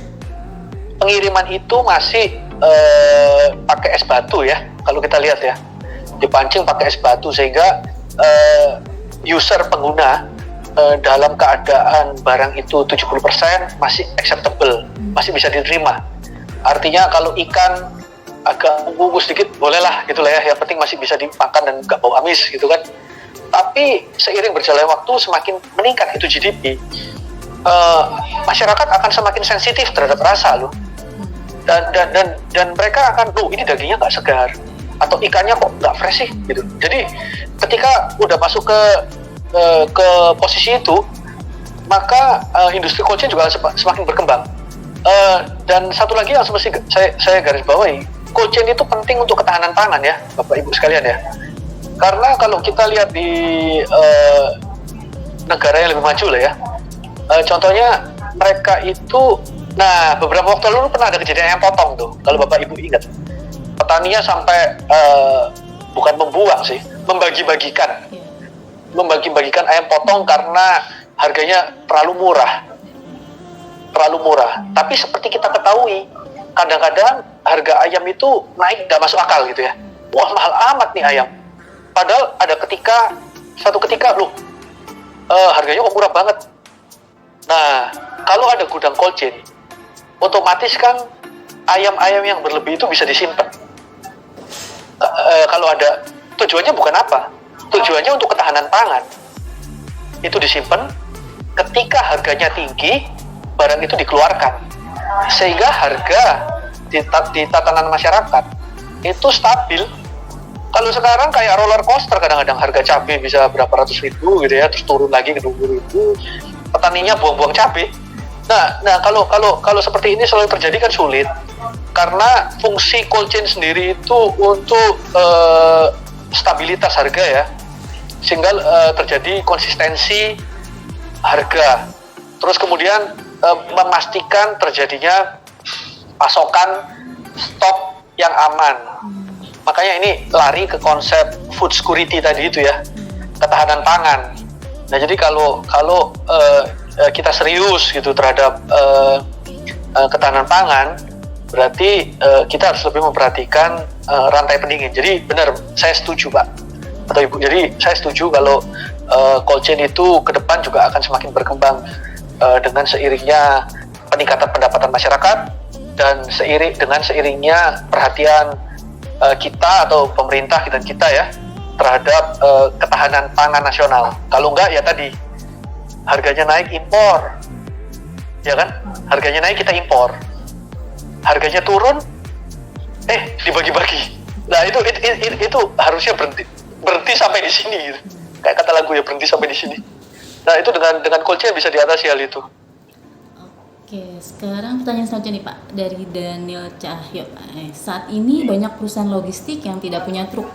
pengiriman itu masih pakai es batu ya, kalau kita lihat ya, dipancing pakai es batu, sehingga user pengguna dalam keadaan barang itu 70% masih acceptable, masih bisa diterima. Artinya kalau ikan agak bungkus sedikit bolehlah gitu lah ya, yang penting masih bisa dimakan dan nggak bau amis gitu kan. Tapi seiring berjalannya waktu semakin meningkat itu GDP, masyarakat akan semakin sensitif terhadap rasa loh, dan mereka akan, ini dagingnya nggak segar, atau ikannya kok nggak fresh sih gitu. Jadi ketika udah masuk ke posisi itu, maka industri cold chain juga semakin berkembang. Dan satu lagi yang semesti saya garis bawahi, cold chain itu penting untuk ketahanan pangan ya, Bapak Ibu sekalian ya. Karena kalau kita lihat di negara yang lebih maju lah ya, contohnya mereka itu, nah beberapa waktu lalu pernah ada kejadian ayam potong tuh, kalau Bapak Ibu ingat. Petaninya sampai bukan membuang sih, membagi-bagikan ayam potong karena harganya terlalu murah. Tapi seperti kita ketahui, kadang-kadang harga ayam itu naik gak masuk akal gitu ya. Wah, mahal amat nih ayam. Padahal ada suatu ketika harganya kok murah banget. Nah, kalau ada gudang cold chain, otomatis kan ayam-ayam yang berlebih itu bisa disimpan. Kalau ada, tujuannya bukan apa? Tujuannya untuk ketahanan pangan. Itu disimpan, ketika harganya tinggi, barang itu dikeluarkan, sehingga harga di tatanan masyarakat itu stabil. Kalau sekarang kayak roller coaster, kadang-kadang harga cabai bisa berapa ratus ribu gitu ya, terus turun lagi ke 20 ribu, petaninya buang-buang cabai. Nah kalau seperti ini selalu terjadi kan sulit, karena fungsi cold chain sendiri itu untuk stabilitas harga ya, sehingga terjadi konsistensi harga. Terus kemudian memastikan terjadinya pasokan stok yang aman. Makanya ini lari ke konsep food security tadi itu ya, ketahanan pangan. Nah, jadi kalau kita serius gitu terhadap ketahanan pangan, berarti kita harus lebih memperhatikan rantai pendingin. Jadi benar, saya setuju Pak atau Ibu. Jadi saya setuju kalau cold chain itu ke depan juga akan semakin berkembang dengan seiringnya peningkatan pendapatan masyarakat dan dengan seiringnya perhatian kita atau pemerintah dan kita ya terhadap ketahanan pangan nasional. Kalau enggak ya tadi harganya naik, impor, ya kan? Harganya naik, kita impor. Harganya turun, dibagi-bagi. Nah itu harusnya berhenti sampai di sini gitu. kayak kata lagu ya, berhenti sampai di sini. Nah itu dengan cold chain bisa diatasi hal itu. Oke, sekarang pertanyaan selanjutnya nih Pak, dari Daniel Cahyo. Saat ini banyak perusahaan logistik yang tidak punya truk,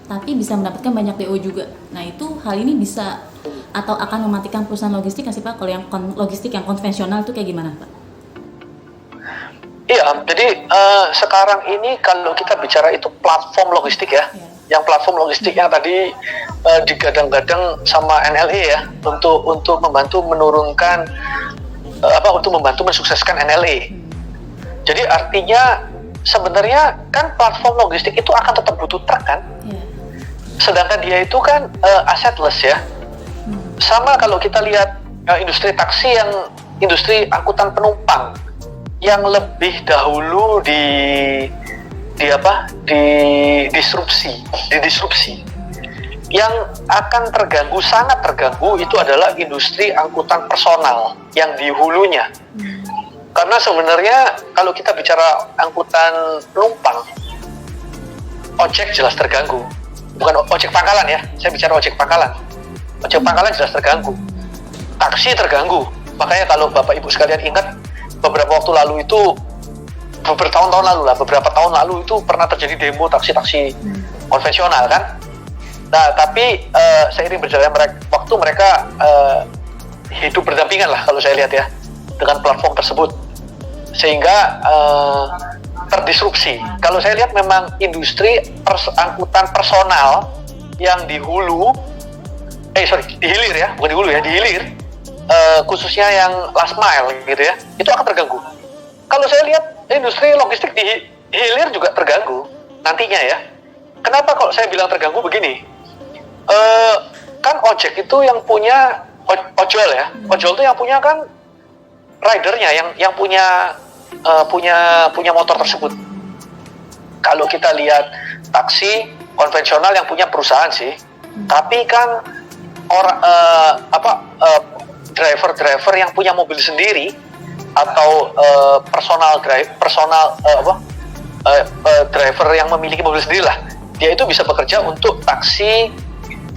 tapi bisa mendapatkan banyak DO juga. Nah itu hal ini bisa atau akan mematikan perusahaan logistik nggak sih Pak? Kalau yang logistik yang konvensional itu kayak gimana Pak? Iya, jadi sekarang ini kalau kita bicara itu platform logistik ya, yang platform logistik yang tadi digadang-gadang sama NLE ya, untuk membantu menurunkan untuk membantu mensukseskan NLE. Jadi artinya sebenarnya kan platform logistik itu akan tetap butuh truk kan, sedangkan dia itu kan assetless ya. Sama kalau kita lihat industri taksi yang industri angkutan penumpang yang lebih dahulu disrupsi. Yang akan terganggu, sangat terganggu itu adalah industri angkutan personal yang di hulunya. Karena sebenarnya kalau kita bicara angkutan penumpang, ojek jelas terganggu. Bukan ojek pangkalan ya, saya bicara ojek pangkalan. Ojek pangkalan jelas terganggu. Taksi terganggu. Makanya kalau Bapak Ibu sekalian ingat, beberapa waktu lalu itu, beberapa tahun lalu itu pernah terjadi demo taksi-taksi konvensional kan. Nah tapi seiring berjalannya waktu mereka hidup berdampingan lah kalau saya lihat ya dengan platform tersebut, sehingga terdisrupsi. Kalau saya lihat memang industri angkutan personal yang di hilir ya, bukan di hulu ya, di hilir, khususnya yang last mile gitu ya, itu akan terganggu. Kalau saya lihat industri logistik di hilir juga terganggu nantinya ya. Kenapa kalau saya bilang terganggu begini? Kan ojek itu yang punya ojol ya, ojol itu yang punya kan ridernya, yang punya motor tersebut. Kalau kita lihat taksi konvensional yang punya perusahaan sih, tapi kan driver yang punya mobil sendiri atau driver yang memiliki mobil sendiri lah, dia itu bisa bekerja untuk taksi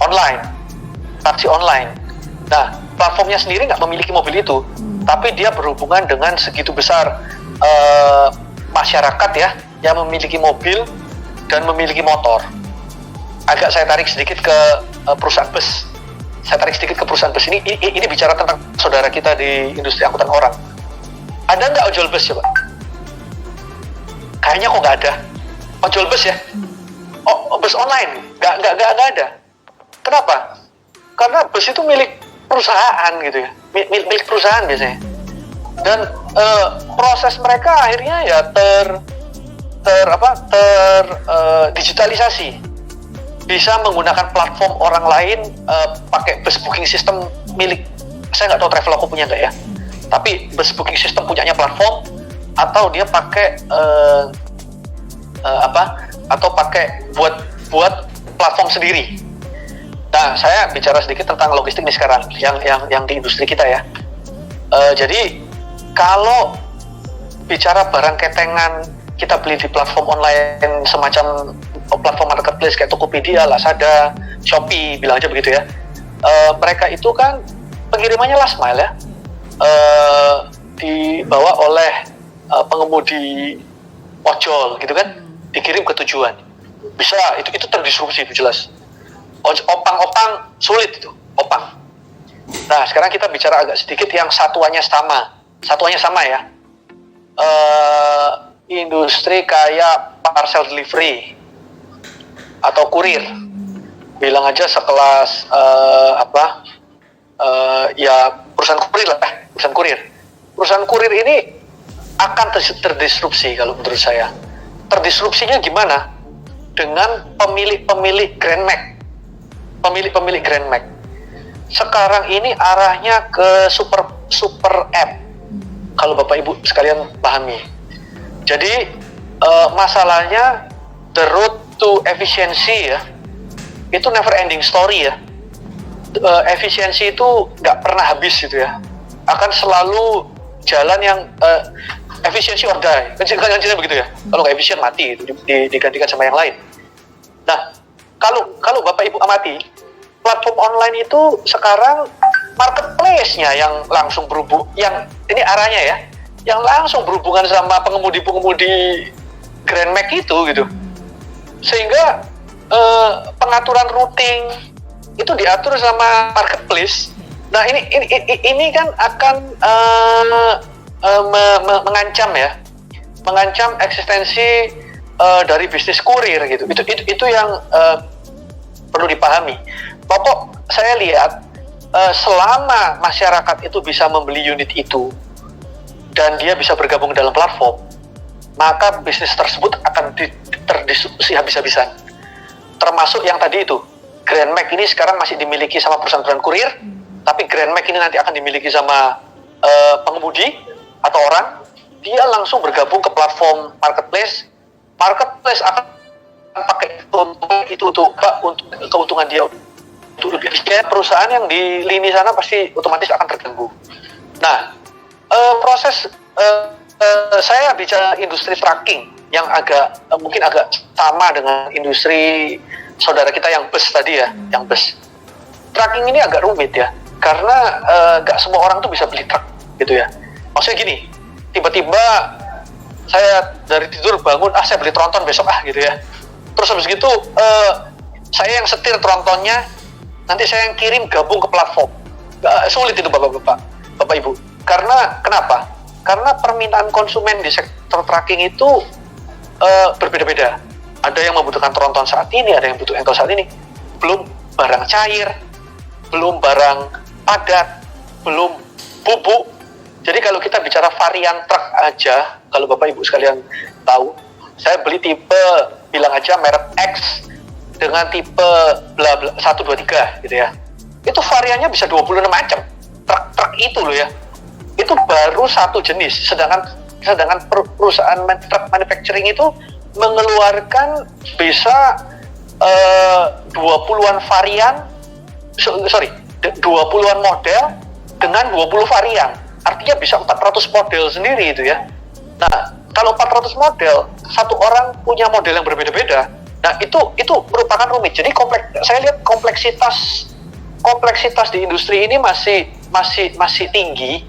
online. Nah, platformnya sendiri nggak memiliki mobil itu, tapi dia berhubungan dengan segitu besar masyarakat ya, yang memiliki mobil dan memiliki motor. Agak saya tarik sedikit ke perusahaan bus. Ini bicara tentang saudara kita di industri angkutan orang. Ada nggak ojol bus coba? Kayaknya kok nggak ada. Ojol bus ya? Bus online? Nggak ada. Kenapa? Karena bus itu milik perusahaan gitu ya, milik perusahaan biasanya. Dan proses mereka akhirnya ya digitalisasi. Bisa menggunakan platform orang lain, pakai bus booking system milik, saya nggak tahu Traveloka punya nggak ya, tapi bus booking system punyanya platform, atau dia pakai buat platform sendiri. Nah, saya bicara sedikit tentang logistik nih sekarang, yang di industri kita ya. Jadi kalau bicara barang ketengan kita beli di platform online semacam platform marketplace kayak Tokopedia, Lazada, Shopee, bilang aja begitu ya. Mereka itu kan pengirimannya last mile ya, dibawa oleh pengemudi ojol gitu kan, dikirim ke tujuan. Bisa itu terdisrupsi, itu jelas. Opang sulit itu, opang. Nah, sekarang kita bicara agak sedikit yang satuannya sama ya. Industri kayak parcel delivery atau kurir, bilang aja sekelas perusahaan kurir ini akan terdisrupsi kalau menurut saya. Terdisrupsinya gimana? Dengan pemilik Grand Max. Sekarang ini arahnya ke super app, kalau Bapak Ibu sekalian pahami. Jadi masalahnya the road to efficiency ya, itu never ending story ya. Efisiensi itu nggak pernah habis gitu ya, akan selalu jalan yang efisiensi or die, kan begitu ya. Kalau nggak efisien mati, digantikan sama yang lain. Nah, kalau Bapak Ibu amati, platform online itu sekarang marketplace-nya yang langsung berhubung, yang ini arahnya ya, yang langsung berhubungan sama pengemudi-pengemudi Grand Max itu gitu. Sehingga pengaturan routing itu diatur sama marketplace. Nah ini kan akan mengancam eksistensi dari bisnis kurir gitu. Itu yang perlu dipahami. Pokok saya lihat selama masyarakat itu bisa membeli unit itu dan dia bisa bergabung dalam platform, maka bisnis tersebut akan terdiskusi habis-habisan. Termasuk yang tadi itu, Grand Max ini sekarang masih dimiliki sama perusahaan-perusahaan kurir, tapi Grand Max ini nanti akan dimiliki sama pengemudi atau orang. Dia langsung bergabung ke platform marketplace. Marketplace akan pakai itu untuk keuntungan dia. Untuk perusahaan yang di lini sana pasti otomatis akan terganggu. Nah, proses saya bicara industri trucking yang mungkin agak sama dengan industri saudara kita yang bus tadi ya, yang bus. Trucking ini agak rumit ya, karena nggak semua orang tuh bisa beli truk gitu ya. Maksudnya gini, tiba-tiba saya dari tidur bangun, saya beli tronton besok gitu ya. Terus habis gitu saya yang setir trontonnya, nanti saya yang kirim gabung ke platform. Sulit itu bapak ibu. Karena kenapa? Karena permintaan konsumen di sektor trucking itu berbeda-beda. Ada yang membutuhkan tronton saat ini, ada yang butuh engkel saat ini. Belum barang cair, belum barang padat, belum bubuk. Jadi kalau kita bicara varian truk aja, kalau Bapak Ibu sekalian tahu, saya beli tipe, bilang aja merek X dengan tipe bla bla 1, 2, 3 gitu ya. Itu variannya bisa 26 macam. Truk itu loh ya. Itu baru satu jenis, sedangkan perusahaan truk manufacturing itu mengeluarkan bisa 20-an varian, 20-an model dengan 20 varian. Artinya bisa 400 model sendiri itu ya. Nah, kalau 400 model, satu orang punya model yang berbeda-beda. Nah, itu merupakan rumit. Jadi saya lihat kompleksitas di industri ini masih tinggi,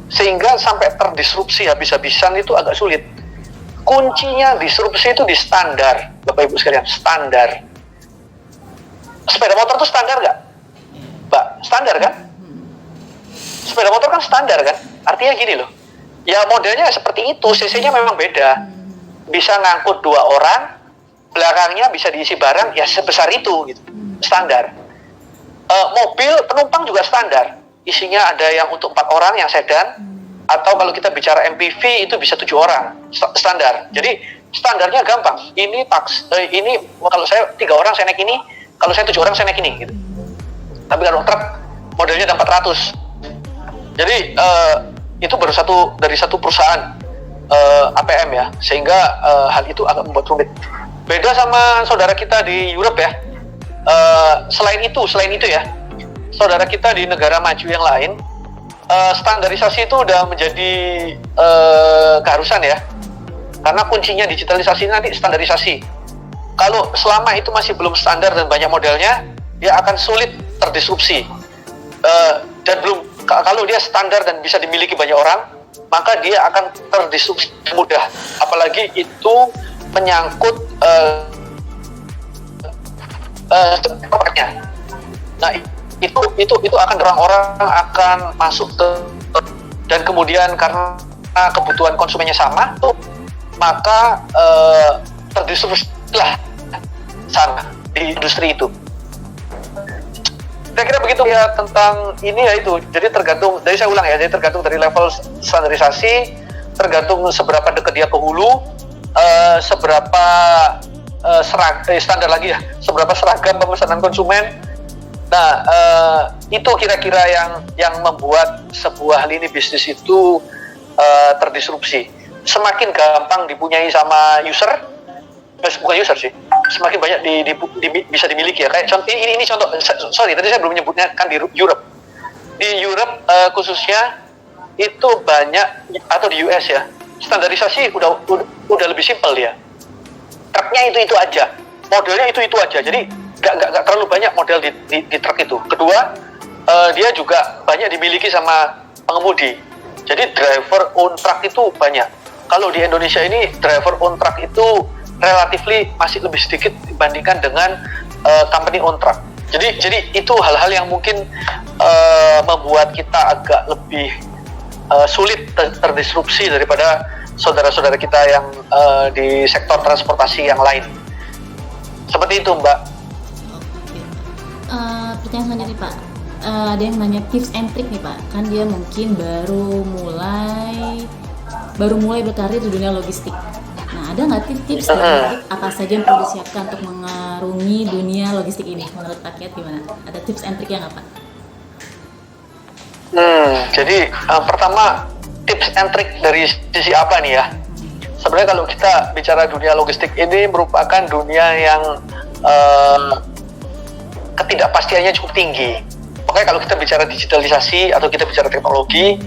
sehingga sampai terdisrupsi habis-habisan itu agak sulit. Kuncinya disrupsi itu di standar, Bapak Ibu sekalian, standar. Sepeda motor itu standar nggak? Mbak, standar kan? Sepeda motor kan standar kan? Artinya gini loh, ya modelnya seperti itu, cc-nya memang beda. Bisa ngangkut 2 orang, belakangnya bisa diisi barang, ya sebesar itu gitu, standar. Mobil penumpang juga standar, isinya ada yang untuk 4 orang yang sedan, atau kalau kita bicara MPV itu bisa 7 orang, standar. Jadi standarnya gampang. Ini kalau saya 3 orang saya naik ini, kalau saya 7 orang saya naik ini gitu. Tapi kalau truk modelnya ada 400. Jadi itu baru dari satu perusahaan APM ya, sehingga hal itu agak membuat rumit. Beda sama saudara kita di Europe ya. Selain itu ya, saudara kita di negara maju yang lain, standarisasi itu udah menjadi keharusan ya, karena kuncinya digitalisasi nanti standarisasi. Kalau selama itu masih belum standar dan banyak modelnya, dia akan sulit terdisrupsi. Dan kalau dia standar dan bisa dimiliki banyak orang, maka dia akan terdisrupsi mudah. Apalagi itu menyangkut tempatnya. Nah, itu akan orang-orang akan masuk ke, dan kemudian karena kebutuhan konsumennya sama, maka terdisrupsilah sana di industri itu. Saya kira begitu ya tentang ini ya itu. Jadi tergantung, dari saya ulang ya, jadi tergantung dari level standarisasi, tergantung seberapa dekat dia ke hulu, seberapa standar lagi ya, seberapa seragam pemesanan konsumen. Nah, itu kira-kira yang membuat sebuah lini bisnis itu terdisrupsi. Semakin gampang dipunyai sama user, bukan user sih, semakin banyak bisa dimiliki ya. Kayak contoh ini contoh, sorry tadi saya belum menyebutnya kan di Europe. Di Europe khususnya itu banyak, atau di US ya, standarisasi udah lebih simpel dia. Truknya itu aja, modelnya itu aja. Jadi nggak terlalu banyak model di truk itu. Kedua, dia juga banyak dimiliki sama pengemudi. Jadi driver own truck itu banyak. Kalau di Indonesia ini driver own truck itu relatively masih lebih sedikit dibandingkan dengan company own truck. Jadi itu hal-hal yang mungkin membuat kita agak lebih sulit terdisrupsi daripada saudara-saudara kita yang di sektor transportasi yang lain. Seperti itu, Mbak. Pertanyaan selanjutnya Pak, ada yang nanya tips and trick nih Pak. Kan dia mungkin baru mulai berkarir di dunia logistik. Nah, ada nggak tips-tips dan trik apa saja yang perlu disiapkan untuk mengarungi dunia logistik ini? Menurut Pak Kiat gimana? Ada tips and trick yang apa? Jadi pertama, tips and trick dari sisi apa nih ya? Sebenarnya kalau kita bicara dunia logistik ini merupakan dunia yang ketidakpastiannya cukup tinggi. Makanya kalau kita bicara digitalisasi atau kita bicara teknologi,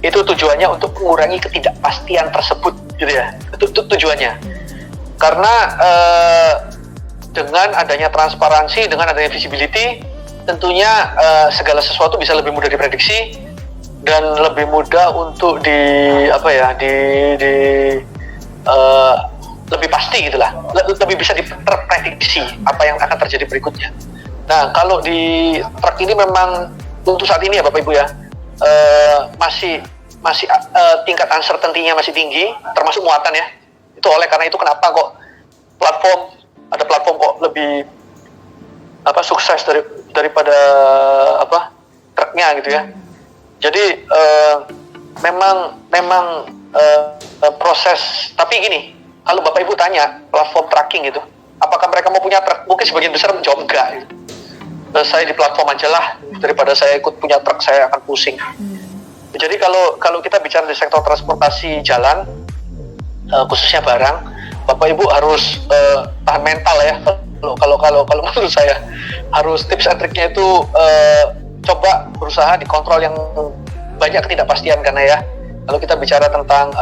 itu tujuannya untuk mengurangi ketidakpastian tersebut, gitu ya. Itu tujuannya. Karena dengan adanya transparansi, dengan adanya visibility, tentunya segala sesuatu bisa lebih mudah diprediksi dan lebih mudah untuk lebih pasti gitulah, lebih bisa terprediksi apa yang akan terjadi berikutnya. Nah, kalau di truk ini memang untuk saat ini ya Bapak Ibu ya, masih tingkat uncertainty-nya masih tinggi, termasuk muatan ya. Itu oleh karena itu kenapa kok ada platform kok lebih sukses daripada truknya gitu ya. Jadi memang proses, tapi gini, kalau Bapak Ibu tanya platform tracking gitu, apakah mereka mau punya truk? Mungkin sebagian besar menjawab enggak gitu. Saya di platform aja lah, daripada saya ikut punya truk, saya akan pusing. Jadi kalau kita bicara di sektor transportasi jalan, khususnya barang, Bapak Ibu harus tahan mental ya. Kalau menurut saya harus tips and triknya itu coba berusaha dikontrol yang banyak ketidakpastian, karena ya kalau kita bicara tentang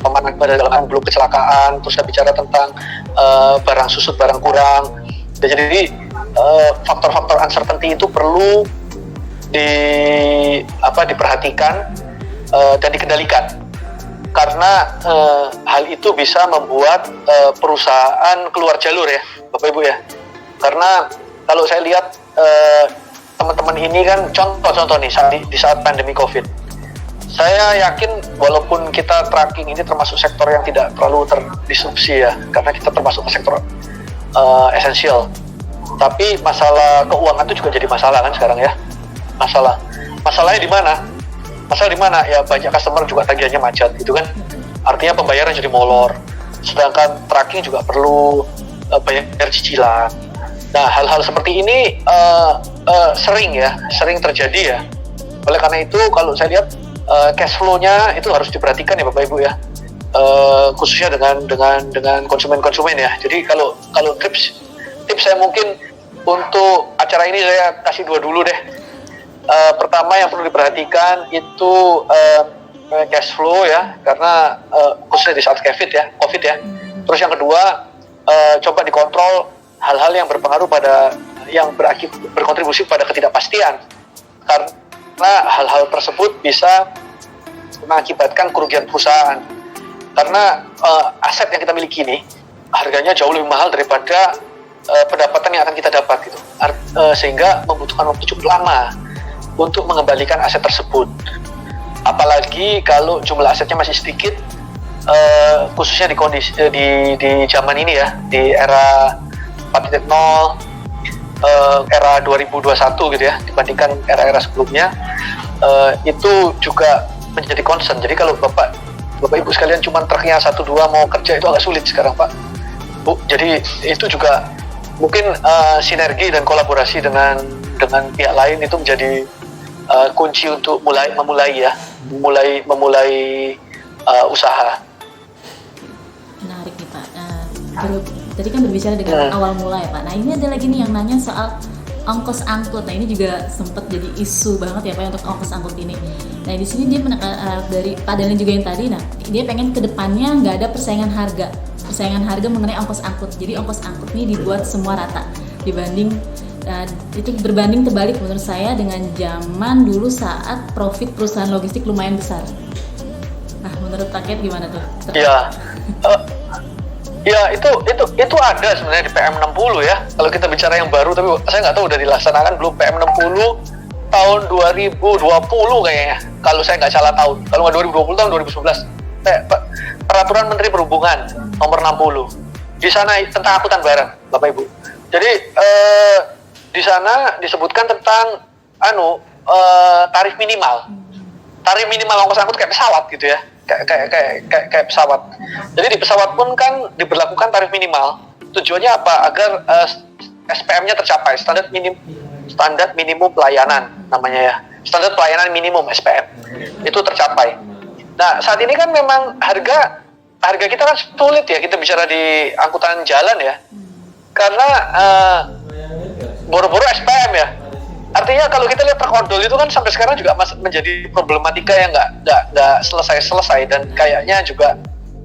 pemanasan pada dalam belum kecelakaan, terus kita bicara tentang barang susut, barang kurang. Jadi faktor-faktor uncertainty itu perlu diperhatikan dan dikendalikan, karena hal itu bisa membuat perusahaan keluar jalur ya Bapak Ibu ya. Karena kalau saya lihat teman-teman ini kan contoh nih di saat pandemi COVID, saya yakin walaupun kita tracking ini termasuk sektor yang tidak terlalu terdisrupsi ya, karena kita termasuk sektor esensial, tapi masalah keuangan itu juga jadi masalah kan sekarang ya. Masalahnya di mana? Masalah di mana? Ya banyak customer juga tagihannya macet gitu kan. Artinya pembayaran jadi molor. Sedangkan tracking juga perlu bayar cicilan. Nah, hal-hal seperti ini sering terjadi ya. Oleh karena itu kalau saya lihat cash flow-nya itu harus diperhatikan ya Bapak Ibu ya. Khususnya dengan konsumen-konsumen ya. Jadi kalau tips saya mungkin untuk acara ini saya kasih dua dulu deh. Pertama yang perlu diperhatikan itu cash flow ya, karena khususnya di saat COVID ya. Terus yang kedua, coba dikontrol hal-hal yang berpengaruh berkontribusi pada ketidakpastian, karena hal-hal tersebut bisa mengakibatkan kerugian perusahaan. Karena aset yang kita miliki ini harganya jauh lebih mahal daripada pendapatan yang akan kita dapat gitu. Sehingga membutuhkan waktu cukup lama untuk mengembalikan aset tersebut. Apalagi kalau jumlah asetnya masih sedikit, khususnya di zaman ini ya, di era 4.0, era 2021 gitu ya, dibandingkan era-era sebelumnya, itu juga menjadi concern. Jadi kalau Bapak Ibu sekalian cuma truknya 1-2 mau kerja itu agak sulit sekarang Pak Bu. Jadi itu juga mungkin sinergi dan kolaborasi dengan pihak lain itu menjadi kunci untuk memulai usaha. Menarik nih Pak. Tadi kan berbicara dengan awal mulai Pak. Nah ini ada lagi nih yang nanya soal ongkos angkut. Nah ini juga sempat jadi isu banget ya Pak untuk ongkos angkut ini. Nah di sini dia menekan dari Pak Daniel juga yang tadi. Nah dia pengen kedepannya nggak ada persaingan persaingan harga mengenai ongkos angkut. Jadi ongkos angkut ini dibuat semua rata dibanding itu berbanding terbalik menurut saya dengan zaman dulu saat profit perusahaan logistik lumayan besar. Nah, menurut Paket gimana tuh? Ya, ya itu ada sebenarnya di PM 60 ya. Kalau kita bicara yang baru, tapi saya nggak tahu udah dilaksanakan belum PM 60 tahun 2020 kayaknya. Kalau saya nggak salah tahun. Kalau nggak 2020 tahun 2011. Peraturan Menteri Perhubungan nomor 60. Di sana tentang angkutan barang, Bapak Ibu. Jadi di sana disebutkan tentang tarif minimal. Tarif minimal ongkos angkut kayak pesawat gitu ya. Kayak pesawat. Jadi di pesawat pun kan diberlakukan tarif minimal. Tujuannya apa? Agar SPM-nya tercapai, standar minimum pelayanan namanya ya. Standar pelayanan minimum SPM itu tercapai. Nah, saat ini kan memang harga kita kan sulit ya, kita bicara di angkutan jalan ya. Karena boro-boro SPM ya. Artinya kalau kita lihat truk odol itu kan sampai sekarang juga masih menjadi problematika yang nggak selesai dan kayaknya juga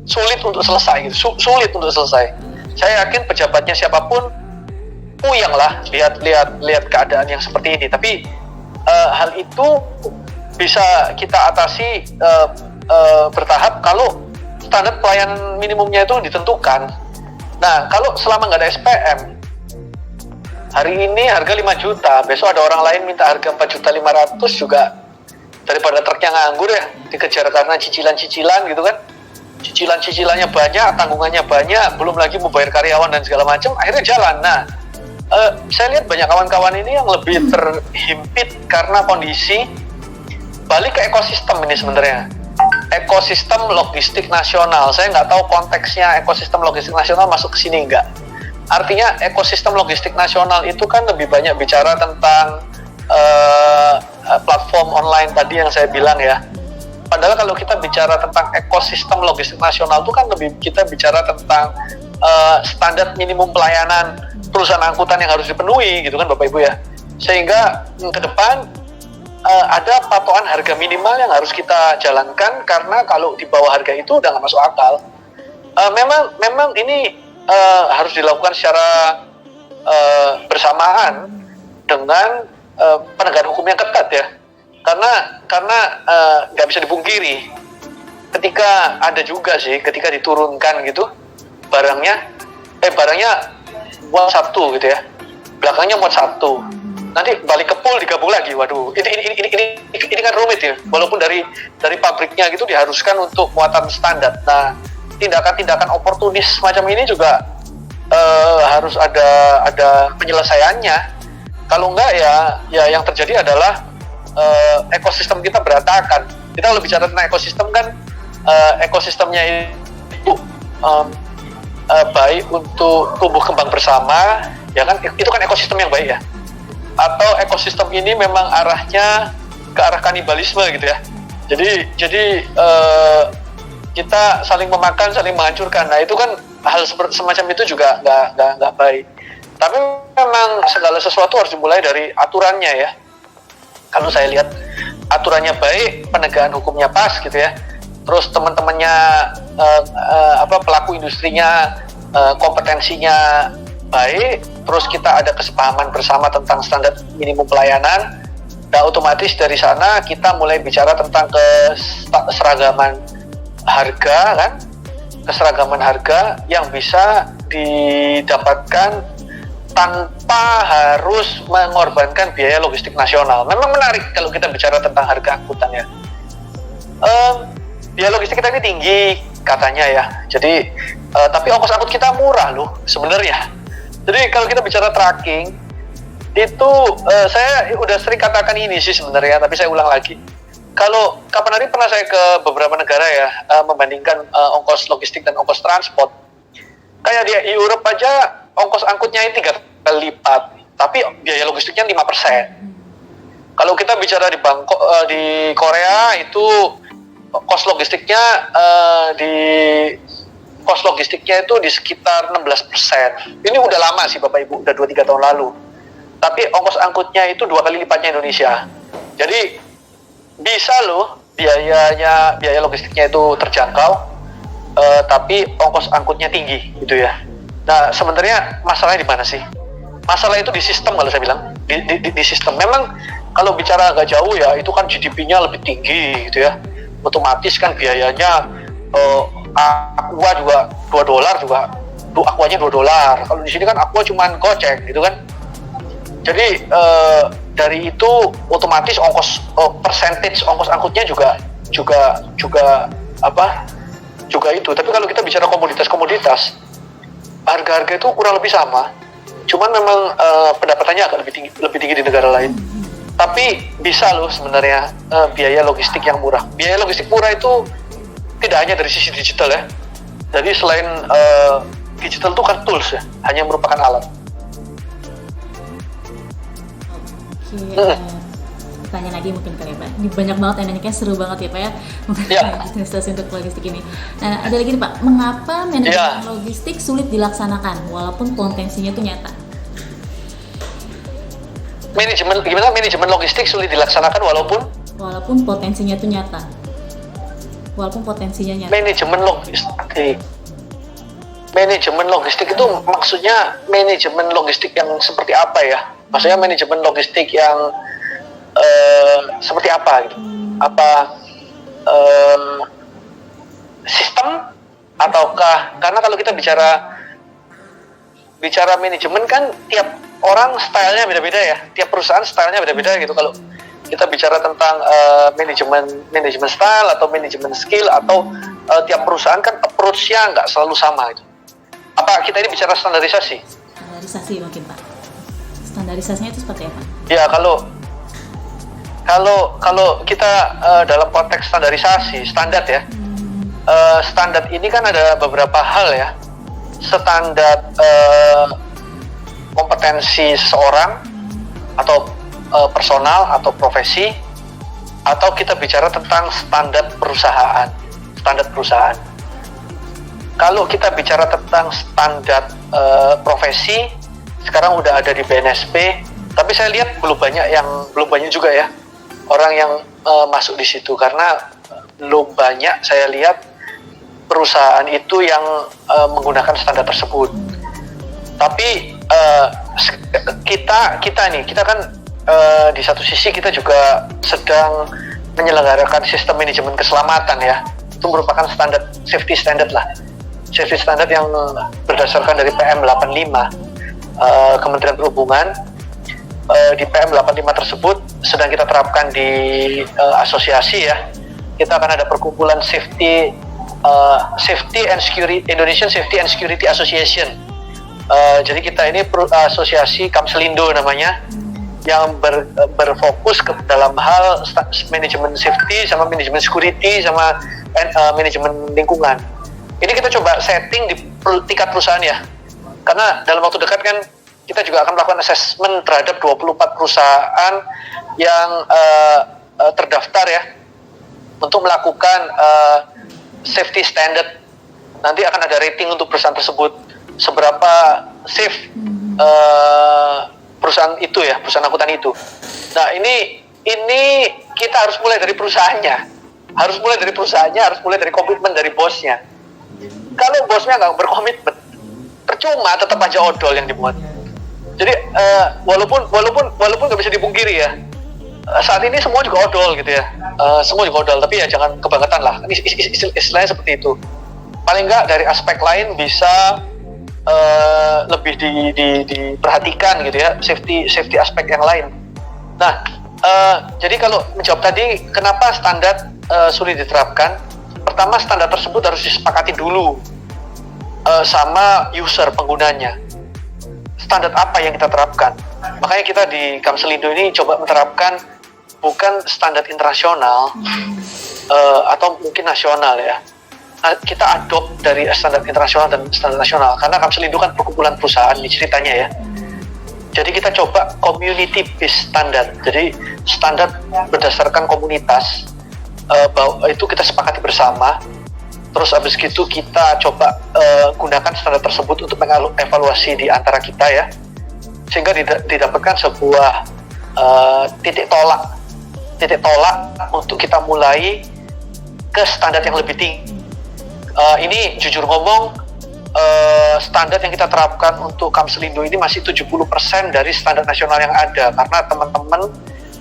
sulit untuk selesai gitu. Sulit untuk selesai. Saya yakin pejabatnya siapapun puyeng lah lihat keadaan yang seperti ini. Tapi hal itu bisa kita atasi bertahap kalau standar pelayanan minimumnya itu ditentukan. Nah, kalau selama nggak ada SPM, hari ini harga 5 juta, besok ada orang lain minta harga 4.500.000 juga, daripada truknya nganggur ya, dikejar karena cicilan-cicilan gitu kan. Cicilan-cicilannya banyak, tanggungannya banyak, belum lagi membayar karyawan dan segala macam, akhirnya jalan. Nah, saya lihat banyak kawan-kawan ini yang lebih terhimpit karena kondisi balik ke ekosistem ini sebenarnya. Ekosistem logistik nasional. Saya nggak tahu konteksnya ekosistem logistik nasional masuk ke sini nggak. Artinya ekosistem logistik nasional itu kan lebih banyak bicara tentang platform online tadi yang saya bilang ya. Padahal kalau kita bicara tentang ekosistem logistik nasional itu kan lebih kita bicara tentang standar minimum pelayanan perusahaan angkutan yang harus dipenuhi gitu kan Bapak Ibu ya. Sehingga ke depan ada patokan harga minimal yang harus kita jalankan, karena kalau di bawah harga itu udah nggak masuk akal. Memang ini harus dilakukan secara bersamaan dengan penegakan hukum yang ketat ya, karena nggak bisa dipungkiri ketika ada juga sih ketika diturunkan gitu barangnya muat satu gitu ya, belakangnya muat satu, nanti balik ke pool digabung lagi. Waduh, ini kan rumit ya, walaupun dari pabriknya gitu diharuskan untuk muatan standar. Nah, tindakan oportunis semacam ini juga harus ada penyelesaiannya. Kalau enggak ya yang terjadi adalah ekosistem kita berantakan. Kita kalau bicara tentang ekosistem kan ekosistemnya itu baik untuk tumbuh kembang bersama, ya kan, itu kan ekosistem yang baik ya. Atau ekosistem ini memang arahnya ke arah kanibalisme gitu ya. Jadi kita saling memakan, saling menghancurkan. Nah, itu kan hal semacam itu juga nggak baik. Tapi memang segala sesuatu harus dimulai dari aturannya ya. Kalau saya lihat aturannya baik, penegakan hukumnya pas gitu ya. Terus teman-temannya pelaku industrinya kompetensinya baik, terus kita ada kesepahaman bersama tentang standar minimum pelayanan. Nah, otomatis dari sana kita mulai bicara tentang keseragaman harga kan, keseragaman harga yang bisa didapatkan tanpa harus mengorbankan biaya logistik nasional. Memang menarik kalau kita bicara tentang harga angkutan ya. Biaya logistik kita ini tinggi katanya ya. Jadi tapi ongkos angkut kita murah loh sebenarnya. Jadi kalau kita bicara tracking itu saya udah sering katakan ini sih sebenarnya, tapi saya ulang lagi. Kalau kapan hari pernah saya ke beberapa negara ya, membandingkan ongkos logistik dan ongkos transport. Kayak di Europe aja ongkos angkutnya ini 3 kali lipat, tapi biaya logistiknya 5%. Kalau kita bicara di Bangkok, di Korea itu kos logistiknya itu di sekitar 16%. Ini udah lama sih Bapak Ibu, udah 2-3 tahun lalu. Tapi ongkos angkutnya itu 2 kali lipatnya Indonesia. Jadi bisa loh biaya logistiknya itu terjangkau, tapi ongkos angkutnya tinggi gitu ya. Nah sebenarnya masalahnya di mana sih? Masalah itu di sistem kalau saya bilang, di sistem. Memang kalau bicara agak jauh ya, itu kan GDP-nya lebih tinggi gitu ya. Otomatis kan biayanya Aqua juga $2 juga, Aquanya $2. Kalau di sini kan Aqua cuma goceng gitu kan. Jadi dari itu otomatis percentage ongkos angkutnya juga itu. Tapi kalau kita bicara komoditas, harga-harga itu kurang lebih sama. Cuman memang pendapatannya agak lebih tinggi di negara lain. Tapi bisa loh sebenarnya biaya logistik yang murah. Biaya logistik murah itu tidak hanya dari sisi digital ya. Jadi selain digital itu kan tools ya, hanya merupakan alat. Oke, pertanyaan lagi mungkin kali ya Pak. Banyak banget yang nanya, kayak seru banget ya Pak ya mengenai investasi untuk logistik ini. Nah ada lagi nih Pak, mengapa manajemen logistik sulit dilaksanakan walaupun potensinya itu nyata? Manajemen logistik sulit dilaksanakan walaupun potensinya itu nyata. Manajemen logistik itu maksudnya manajemen logistik yang seperti apa ya? Maksudnya manajemen logistik yang seperti apa gitu? Apa sistem ataukah? Karena kalau kita bicara manajemen kan tiap orang stylenya beda-beda ya, tiap perusahaan stylenya beda-beda gitu. Kalau kita bicara tentang manajemen style atau manajemen skill atau tiap perusahaan kan approach-nya nggak selalu sama gitu. Apa kita ini bicara standarisasi? Standarisasi mungkin Pak. Standarisasinya itu seperti apa? Ya kalau kita dalam konteks standarisasi, standar ya. Standar ini kan ada beberapa hal ya. Standar kompetensi seseorang atau personal atau profesi, atau kita bicara tentang standar perusahaan. Kalau kita bicara tentang standar profesi, sekarang udah ada di BNSP, tapi saya lihat belum banyak juga ya orang yang masuk di situ, karena belum banyak saya lihat perusahaan itu yang menggunakan standar tersebut. Tapi kita kan di satu sisi kita juga sedang menyelenggarakan sistem manajemen keselamatan ya. Itu merupakan safety standard yang berdasarkan dari PM 85 Kementerian Perhubungan. Di PM 85 tersebut sedang kita terapkan di asosiasi ya. Kita akan ada perkumpulan Indonesian Safety and Security Association. Jadi kita ini asosiasi Kamselindo namanya, yang berfokus ke dalam hal manajemen safety sama manajemen security sama manajemen lingkungan. Ini kita coba setting di tingkat perusahaan ya, karena dalam waktu dekat kan kita juga akan melakukan assessment terhadap 24 perusahaan yang terdaftar ya, untuk melakukan safety standard. Nanti akan ada rating untuk perusahaan tersebut, seberapa safe perusahaan itu ya, perusahaan angkutan itu. Nah ini kita harus mulai dari perusahaannya, harus mulai dari komitmen dari bosnya. Kalau bosnya nggak berkomitmen, percuma, tetap aja odol yang dimuat. Jadi walaupun nggak bisa dipungkiri ya, saat ini semua juga odol gitu ya, tapi ya jangan kebangetan lah. Istilahnya seperti itu. Paling nggak dari aspek lain bisa lebih diperhatikan gitu ya, safety aspek yang lain. Nah, jadi kalau menjawab tadi kenapa standar sulit diterapkan, pertama standar tersebut harus disepakati dulu sama user, penggunanya. Standar apa yang kita terapkan? Makanya kita di Kamselindo ini coba menerapkan bukan standar internasional atau mungkin nasional ya. Kita adopt dari standar internasional dan standar nasional, karena Kamselindo kan perkumpulan perusahaan nih ceritanya ya. Jadi kita coba community based standard. Jadi standar berdasarkan komunitas, bahwa itu kita sepakati bersama. Terus habis gitu kita coba gunakan standar tersebut untuk mengevaluasi di antara kita ya, sehingga didapatkan sebuah titik tolak untuk kita mulai ke standar yang lebih tinggi, Ini jujur ngomong, standar yang kita terapkan untuk Kamselindo ini masih 70% dari standar nasional yang ada, karena teman-teman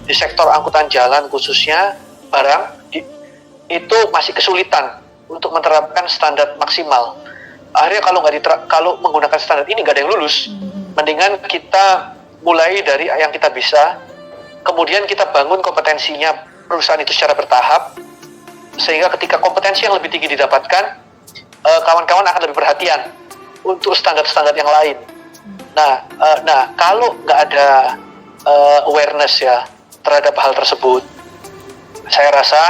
di sektor angkutan jalan khususnya barang itu masih kesulitan untuk menerapkan standar maksimal. Akhirnya kalau menggunakan standar ini nggak ada yang lulus. Mendingan kita mulai dari yang kita bisa, kemudian kita bangun kompetensinya perusahaan itu secara bertahap, sehingga ketika kompetensi yang lebih tinggi didapatkan, kawan-kawan akan lebih perhatian untuk standar-standar yang lain. Nah, kalau nggak ada awareness ya terhadap hal tersebut, saya rasa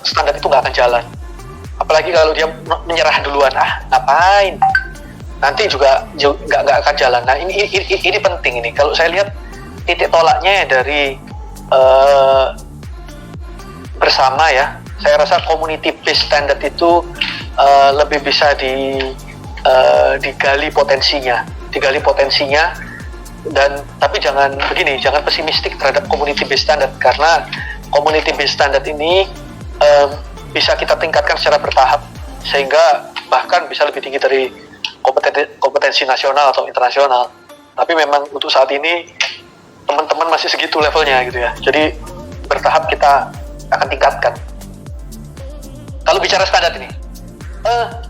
standar itu nggak akan jalan. Apalagi kalau dia menyerah duluan, ngapain? Nanti juga nggak akan jalan. Nah, ini penting ini. Kalau saya lihat titik tolaknya dari bersama ya, saya rasa community based standard itu lebih bisa digali potensinya, dan tapi jangan pesimistik terhadap community based standard, karena community based standard ini bisa kita tingkatkan secara bertahap sehingga bahkan bisa lebih tinggi dari kompetensi nasional atau internasional. Tapi memang untuk saat ini teman-teman masih segitu levelnya gitu ya, jadi bertahap kita akan tingkatkan. Kalau bicara standar ini,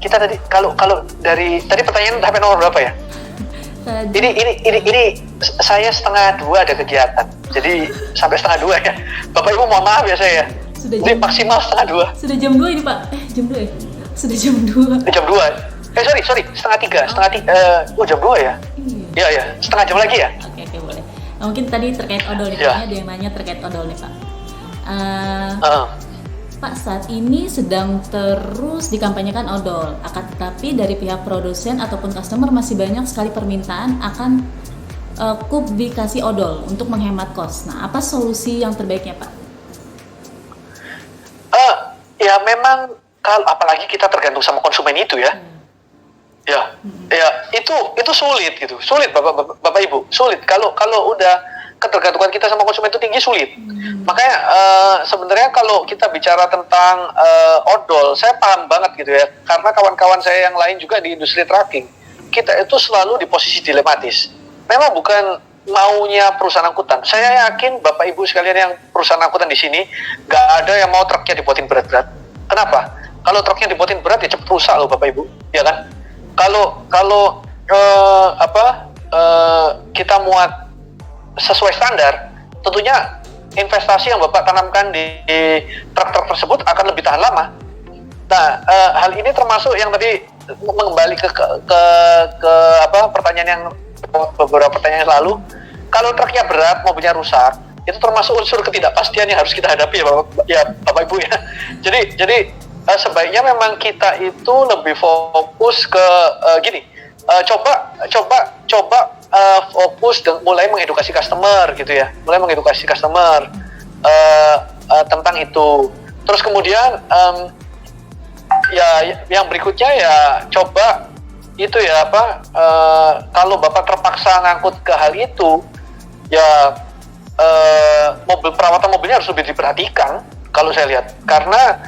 kita tadi kalau dari tadi pertanyaan HP nomor berapa ya? Ini saya 1:30 ada kegiatan, jadi sampai 1:30 ya. Bapak Ibu mohon maaf ya saya. Ini maksimal 1:30. Sudah jam 2 ini Pak. Jam 2 ya? Sudah jam 2. Jam 2. Sorry, 2:30. Jam 2 ya? Iya. Iya, setengah jam lagi ya? Oke, boleh. Nah, mungkin tadi terkait odol nih, Pak. Ada yang nanya terkait odol nih Pak. Pak, saat ini sedang terus dikampanyekan odol, tapi dari pihak produsen ataupun customer masih banyak sekali permintaan akan kup dikasih odol untuk menghemat kos. Nah, apa solusi yang terbaiknya Pak? Ya memang, kalau apalagi kita tergantung sama konsumen itu ya. Ya itu sulit gitu, sulit bapak ibu, sulit kalau udah ketergantungan kita sama konsumen itu tinggi, sulit. Makanya sebenarnya kalau kita bicara tentang odol, saya paham banget gitu ya, karena kawan-kawan saya yang lain juga di industri trucking, kita itu selalu di posisi dilematis. Memang bukan maunya perusahaan angkutan. Saya yakin bapak ibu sekalian yang perusahaan angkutan di sini nggak ada yang mau truknya dibuatin berat-berat. Kenapa? Kalau truknya dibuatin berat ya cepet rusak loh bapak ibu, ya kan? Kalau kita muat sesuai standar, tentunya investasi yang bapak tanamkan di truk-truk tersebut akan lebih tahan lama. Nah, hal ini termasuk yang tadi mengembali ke pertanyaan yang beberapa pertanyaan yang lalu. Kalau truknya berat, mobilnya rusak, itu termasuk unsur ketidakpastian yang harus kita hadapi ya bapak ibu ya. Jadi sebaiknya memang kita itu lebih fokus ke coba fokus mulai mengedukasi customer gitu ya, tentang itu. Terus kemudian yang berikutnya ya coba itu ya kalau bapak terpaksa ngangkut ke hal itu ya perawatan mobilnya harus lebih diperhatikan kalau saya lihat, karena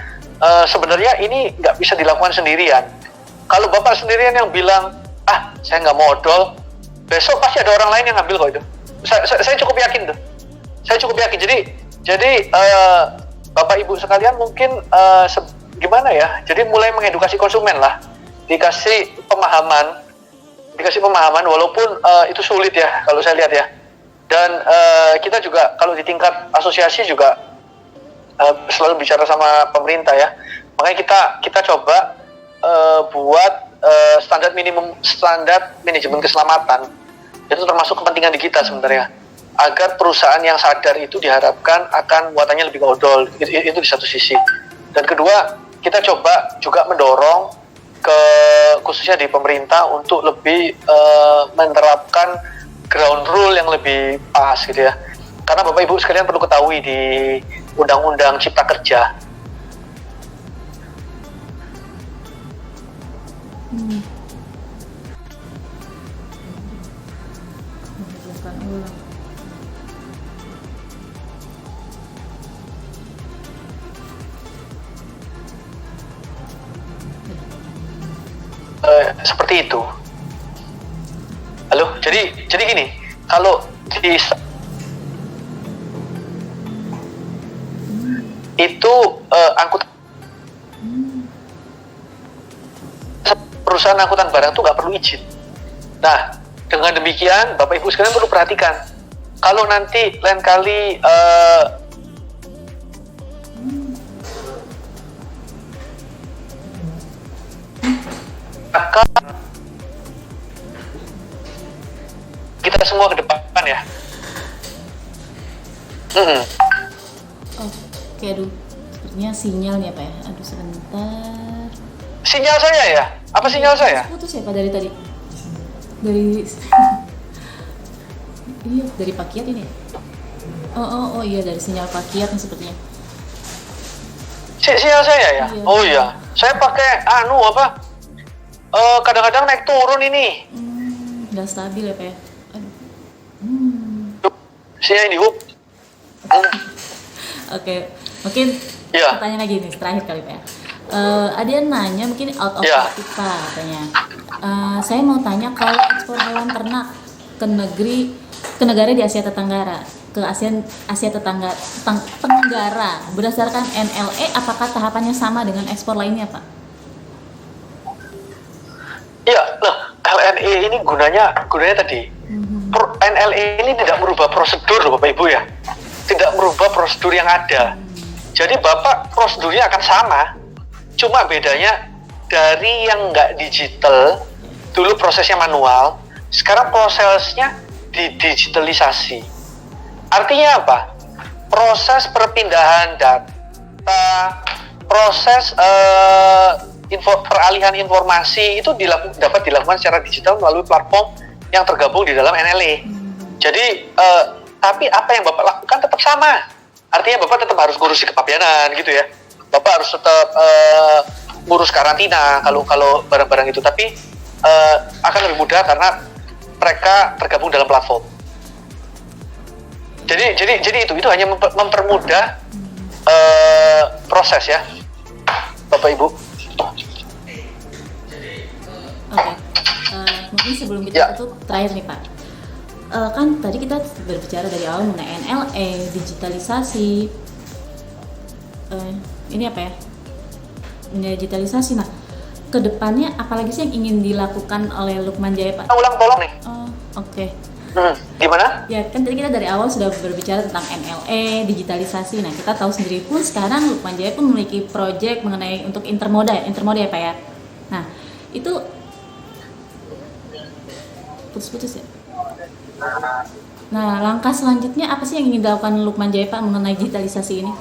sebenarnya ini nggak bisa dilakukan sendirian. Kalau bapak sendirian yang bilang saya nggak mau odol, besok pasti ada orang lain yang ngambil kok itu. Saya cukup yakin tuh. Jadi bapak ibu sekalian mungkin gimana ya? Jadi mulai mengedukasi konsumen lah, dikasih pemahaman walaupun itu sulit ya kalau saya lihat ya. Dan kita juga kalau di tingkat asosiasi juga selalu bicara sama pemerintah ya. Makanya kita coba buat standar manajemen keselamatan. Itu termasuk kepentingan di kita sebenarnya, agar perusahaan yang sadar itu diharapkan akan muatannya lebih odol. Itu di satu sisi. Dan kedua, kita coba juga mendorong khususnya di pemerintah untuk lebih menerapkan ground rule yang lebih pas gitu ya. Karena bapak ibu sekalian perlu ketahui di Undang-Undang Cipta Kerja seperti itu. Halo, jadi gini, kalau di itu angkutan perusahaan angkutan barang itu nggak perlu izin. Nah, dengan demikian Bapak Ibu sekalian perlu perhatikan, kalau nanti lain kali maka kita semua ke depan ya. Oke, aduh, sepertinya sinyal nih ya Pak ya. Aduh, sebentar. Sinyal saya ya? Apa sinyal saya? Putus ya Pak dari tadi? Dari iya, dari Pak Kiat ini. Oh iya, dari sinyal Pak Kiat nih sepertinya. Sinyal saya ya? Iya. Oh iya, saya pakai kadang-kadang naik turun ini. Nggak stabil ya Pak ya. Aduh. Sinyal ini, Oke, mungkin Iya. pertanyaan lagi nih, terakhir kali Pak ya. Ada yang nanya mungkin out of Iya. topic Pak katanya. Saya mau tanya kalau ekspor hewan ternak ke negara di Asia Tenggara, ke Asia Tenggara berdasarkan NLE, apakah tahapannya sama dengan ekspor lainnya Pak? Iya, nah LNE ini gunanya tadi. NLE ini tidak merubah prosedur loh Bapak Ibu ya. Tidak merubah prosedur yang ada. Jadi Bapak prosedurnya akan sama. Cuma bedanya dari yang nggak digital, dulu prosesnya manual, sekarang prosesnya didigitalisasi. Artinya apa? Proses perpindahan data, proses peralihan informasi itu dapat dilakukan secara digital melalui platform yang tergabung di dalam NLE. Jadi, tapi apa yang Bapak lakukan tetap sama. Artinya Bapak tetap harus ngurusi kepabeanan gitu ya. Bapak harus tetap ngurus karantina kalau barang-barang itu. Tapi akan lebih mudah karena mereka tergabung dalam platform. Jadi itu hanya mempermudah proses ya, Bapak Ibu. Oke, mungkin sebelum kita tutup terakhir nih Pak, kan tadi kita berbicara dari awal mengenai NLE, digitalisasi, ini apa ya? Digitalisasi. Nah, kedepannya apalagi sih yang ingin dilakukan oleh Lukman Jaya Pak? Ulang tolong nih. Oke. Gimana? Ya kan tadi kita dari awal sudah berbicara tentang NLE, digitalisasi. Nah kita tahu sendiri pun sekarang Lukman Jaya pun memiliki proyek mengenai untuk intermoda ya Pak ya. Nah itu putus-putus ya. Nah langkah selanjutnya apa sih yang ingin dilakukan Lukman Jaya Pak mengenai digitalisasi ini?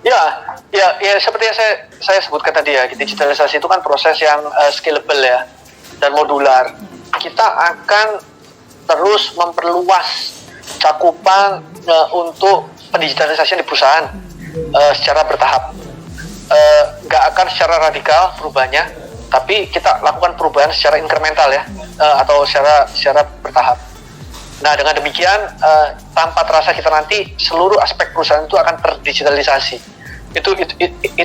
Ya seperti yang saya sebutkan tadi ya, digitalisasi itu kan proses yang scalable ya dan modular. Kita akan terus memperluas cakupan untuk pendigitalisasi di perusahaan secara bertahap. Nggak akan secara radikal perubahannya, tapi kita lakukan perubahan secara incremental ya, atau secara bertahap. Nah dengan demikian tanpa terasa kita nanti seluruh aspek perusahaan itu akan terdigitalisasi. Itu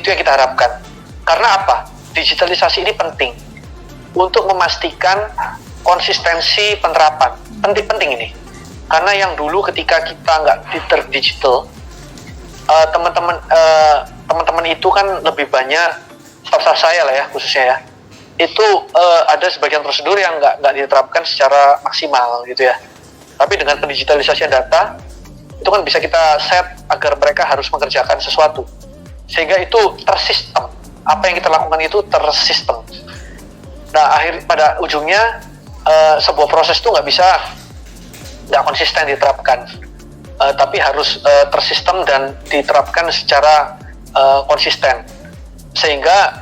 yang kita harapkan. Karena apa? Digitalisasi ini penting untuk memastikan konsistensi penerapan. Penting ini. Karena yang dulu ketika kita nggak terdigital, teman-teman itu kan lebih banyak, staff saya lah ya khususnya ya, itu ada sebagian prosedur yang nggak diterapkan secara maksimal gitu ya. Tapi dengan pendigitalisasian data itu kan bisa kita set agar mereka harus mengerjakan sesuatu sehingga itu tersistem. Apa yang kita lakukan itu tersistem. Nah pada ujungnya sebuah proses itu nggak konsisten diterapkan, tapi harus tersistem dan diterapkan secara konsisten sehingga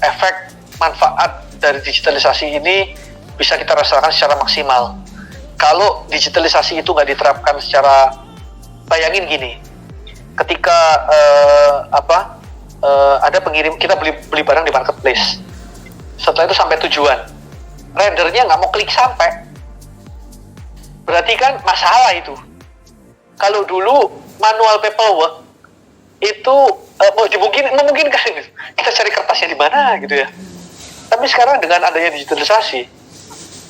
efek manfaat dari digitalisasi ini bisa kita rasakan secara maksimal. Kalau digitalisasi itu nggak diterapkan secara, bayangin gini, ketika ada pengirim, kita beli barang di marketplace, setelah itu sampai tujuan, rendernya nggak mau klik sampai, berarti kan masalah itu. Kalau dulu manual paperwork itu memungkinkan kita cari kertasnya di mana gitu ya. Tapi sekarang dengan adanya digitalisasi,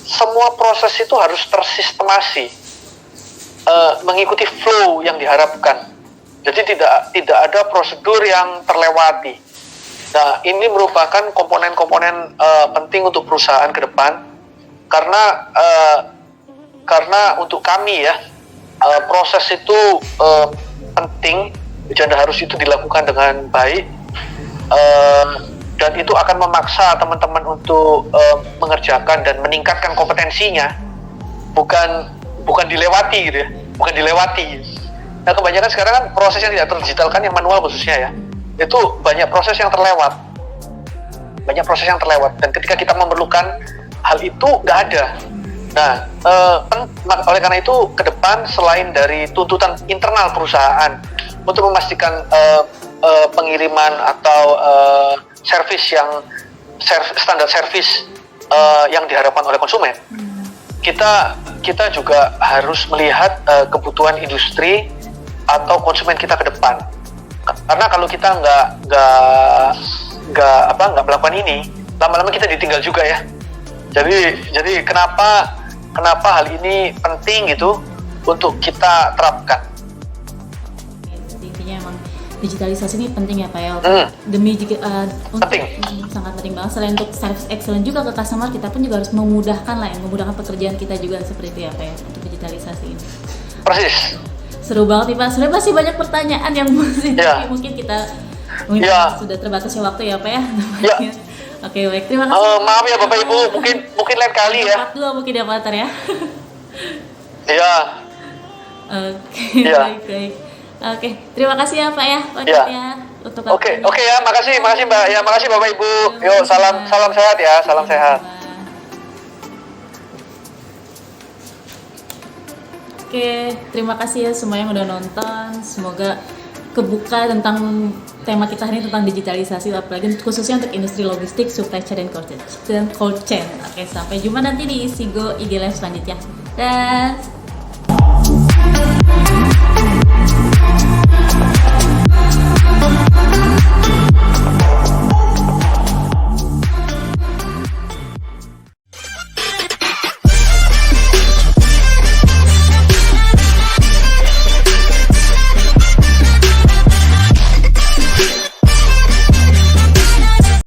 semua proses itu harus tersistemasi, mengikuti flow yang diharapkan. Jadi tidak ada prosedur yang terlewati. Nah, ini merupakan komponen-komponen penting untuk perusahaan ke depan, karena untuk kami ya, proses itu penting dan harus itu dilakukan dengan baik, dan itu akan memaksa teman-teman untuk mengerjakan dan meningkatkan kompetensinya, bukan dilewati gitu ya, bukan dilewati. Nah, kebanyakan sekarang kan proses yang tidak terdigitalkan, yang manual khususnya ya, itu banyak proses yang terlewat, dan ketika kita memerlukan hal itu nggak ada. Nah, oleh karena itu ke depan, selain dari tuntutan internal perusahaan untuk memastikan pengiriman atau standar servis yang diharapkan oleh konsumen, kita juga harus melihat kebutuhan industri atau konsumen kita ke depan. Karena kalau kita nggak melakukan ini, lama-lama kita ditinggal juga ya. Jadi kenapa hal ini penting gitu untuk kita terapkan. Intinya emang digitalisasi ini penting ya Pak ya. Demi sangat penting banget. Selain untuk service excellent juga ke customer, kita pun juga harus memudahkan pekerjaan kita juga seperti itu ya Pak ya, untuk digitalisasi ini. Persis. Seru banget nih Pak. Sebenarnya masih banyak pertanyaan yang mungkin sudah terbatasnya waktu ya Pak ya. Oke, baik. Terima kasih. Maaf ya Bapak Ibu, mungkin lain kali ya. Part 2 mungkin ya Pak ya. Iya. Oke, baik. Oke, terima kasih ya Pak ya. Untuk Oke ya, makasih Mbak. Ya, makasih Bapak Ibu. Yuk, salam sehat ya, salam sehat. Oke, terima kasih ya semua yang udah nonton. Semoga kebuka tentang tema kita hari ini tentang digitalisasi, apalagi khususnya untuk industri logistik, supply chain, dan cold chain. Oke, sampai jumpa nanti di Isigo IG Live selanjutnya. Dan